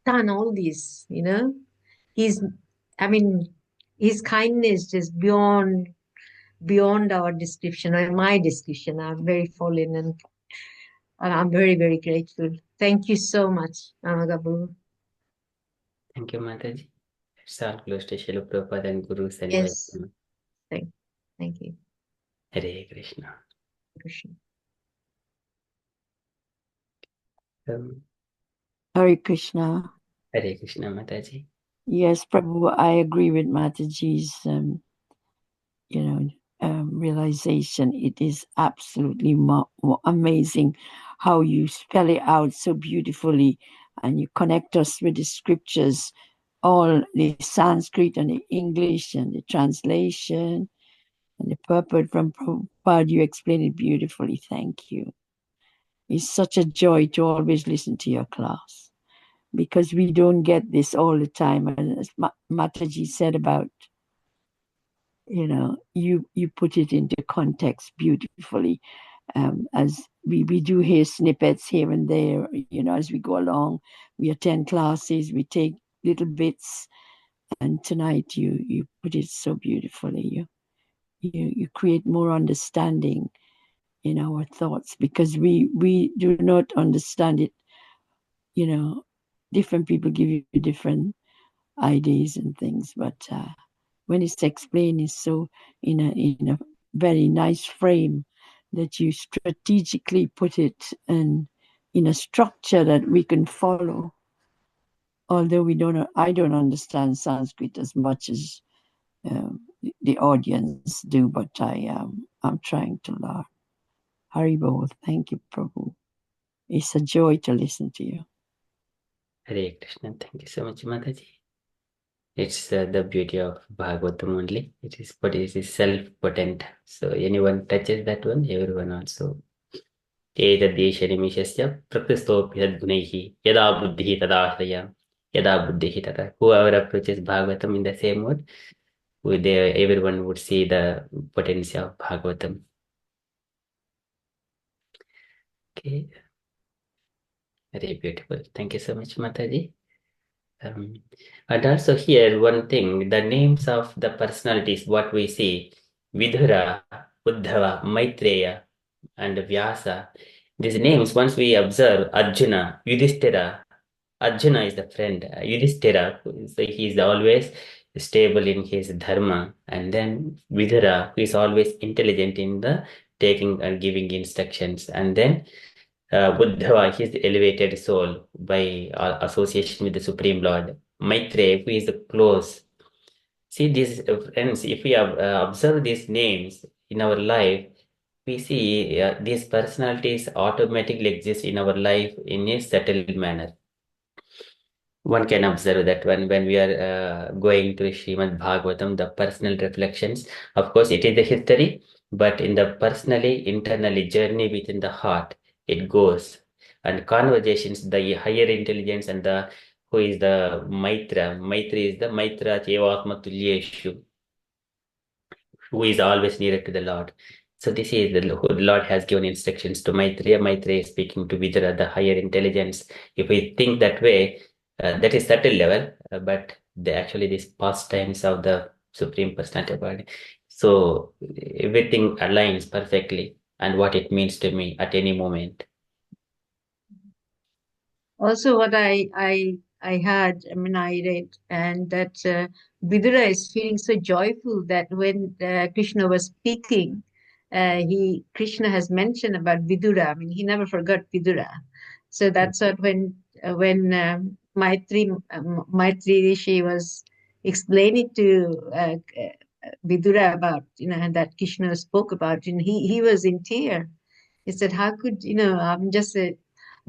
done all this, He's, I mean, his kindness is beyond our description or my description. I'm very fallen and I'm very, very grateful. Thank you so much, Amogha Prabhu. Thank you, Mataji. It's all close to Srila Prabhupada and Gurus and Yes. Thank you. Hare Krishna. Krishna. Hare Krishna. Hare Krishna, Mataji. Yes, Prabhu, I agree with Mataji's, realization. It is absolutely amazing how you spell it out so beautifully, and you connect us with the scriptures, all the Sanskrit and the English and the translation. And the purport from Prabhupada, you explained it beautifully. Thank you. It's such a joy to always listen to your class, because we don't get this all the time. And as Mataji said about, you put it into context beautifully. As we do hear snippets here and there, as we go along, we attend classes, we take little bits, and tonight you put it so beautifully. You create more understanding in our thoughts, because we do not understand it. Different people give you different ideas and things, but when it's explained, it's so in a very nice frame that you strategically put it in a structure that we can follow. Although I don't understand Sanskrit as much as the audience do, but I'm trying to learn. Haribol, thank you, Prabhu. It's a joy to listen to you. Hare Krishna. Thank you so much, Mataji. It's the beauty of Bhagavatam only. It is self-potent. So anyone touches that one, everyone also. एतद्देशनिमिषस्य प्रकृस्तोऽप्यद्गुणैः यदा बुद्धिः तदाश्रया yada buddhihi tata. Whoever approaches Bhagavatam in the same mode, everyone would see the potential of Bhagavatam. Okay, very beautiful. Thank you so much, Mataji. And also here, one thing, the names of the personalities, what we see, Vidura, Uddhava, Maitreya, and Vyasa. These names, once we observe Arjuna, Yudhishthira, Arjuna is the friend. Yudhishthira, so he is always stable in his dharma. And then Vidura, who is always intelligent in the taking and giving instructions. And then Uddhava, he is the elevated soul by association with the Supreme Lord. Maitreya, who is the close. See, these friends, if we observe these names in our life, we see these personalities automatically exist in our life in a settled manner. One can observe that when we are going to Srimad Bhagavatam, the personal reflections, of course, it is the history, but in the personally, internally journey within the heart, it goes. And conversations, the higher intelligence and the who is the Maitri is the Maitra Chevatma Tulyeshu, who is always nearer to the Lord. So this is the Lord has given instructions to Maitreya. Maitreya is speaking to Vidura, the higher intelligence. If we think that way, that is subtle level, but actually these pastimes of the Supreme Personality of Body. So everything aligns perfectly and what it means to me at any moment. Also, what I heard, I mean, I read, and that Vidura is feeling so joyful that when Krishna was speaking, Krishna has mentioned about Vidura. I mean, he never forgot Vidura. So that's what when Maitri Rishi was explaining to Vidura about and that Krishna spoke about, and he was in tears. He said, "How could I'm just a."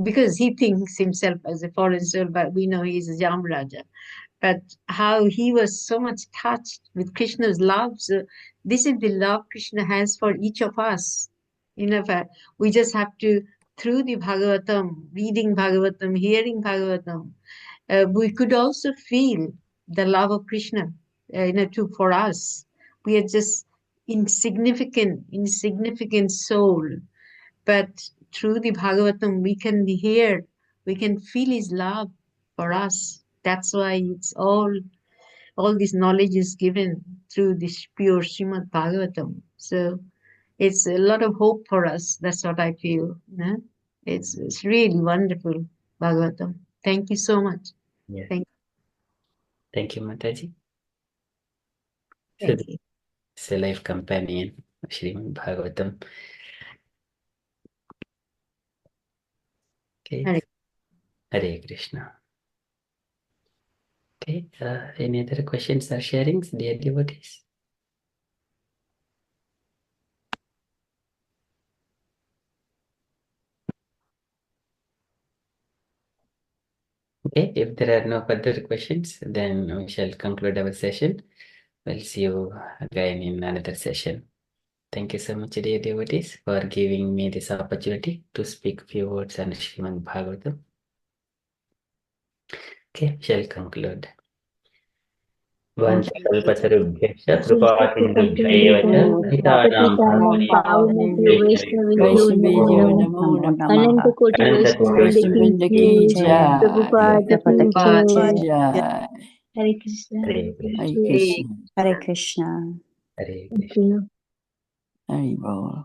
Because he thinks himself as a foreign soul, but we know he's a Jamraja. But how he was so much touched with Krishna's love. So this is the love Krishna has for each of us. We just have to, through the Bhagavatam, reading Bhagavatam, hearing Bhagavatam, we could also feel the love of Krishna, for us. We are just insignificant soul. But through the Bhagavatam, we can hear, we can feel his love for us. That's why it's all this knowledge is given through this pure Srimad Bhagavatam. So it's a lot of hope for us. That's what I feel. It's really wonderful, Bhagavatam. Thank you so much. Yeah. Thank you, Mataji. Thank you. It's a life companion, Srimad Bhagavatam. Okay. Hare Krishna. Okay. Any other questions or sharings, dear devotees? Okay, if there are no further questions, then we shall conclude our session. We'll see you again in another session. Thank you so much, dear devotees, for giving me this opportunity to speak few words on Srimad Bhagavatam. Okay, shall conclude. वंशकल्पतरुभ्यश्च कृपासिन्धुभ्यैव च पतितानां पावनेभ्यो वैष्णवेभ्यो वैष्णवेभ्यो नमो नमो नमः अनन्तकोटि वैष्णववृन्द की वृंद की जय जय प्रभुपाद की जय जय हरे Krishna Hare Hare Thank you. Krishna Hare Krishna. Hare Thank you. Hari बोल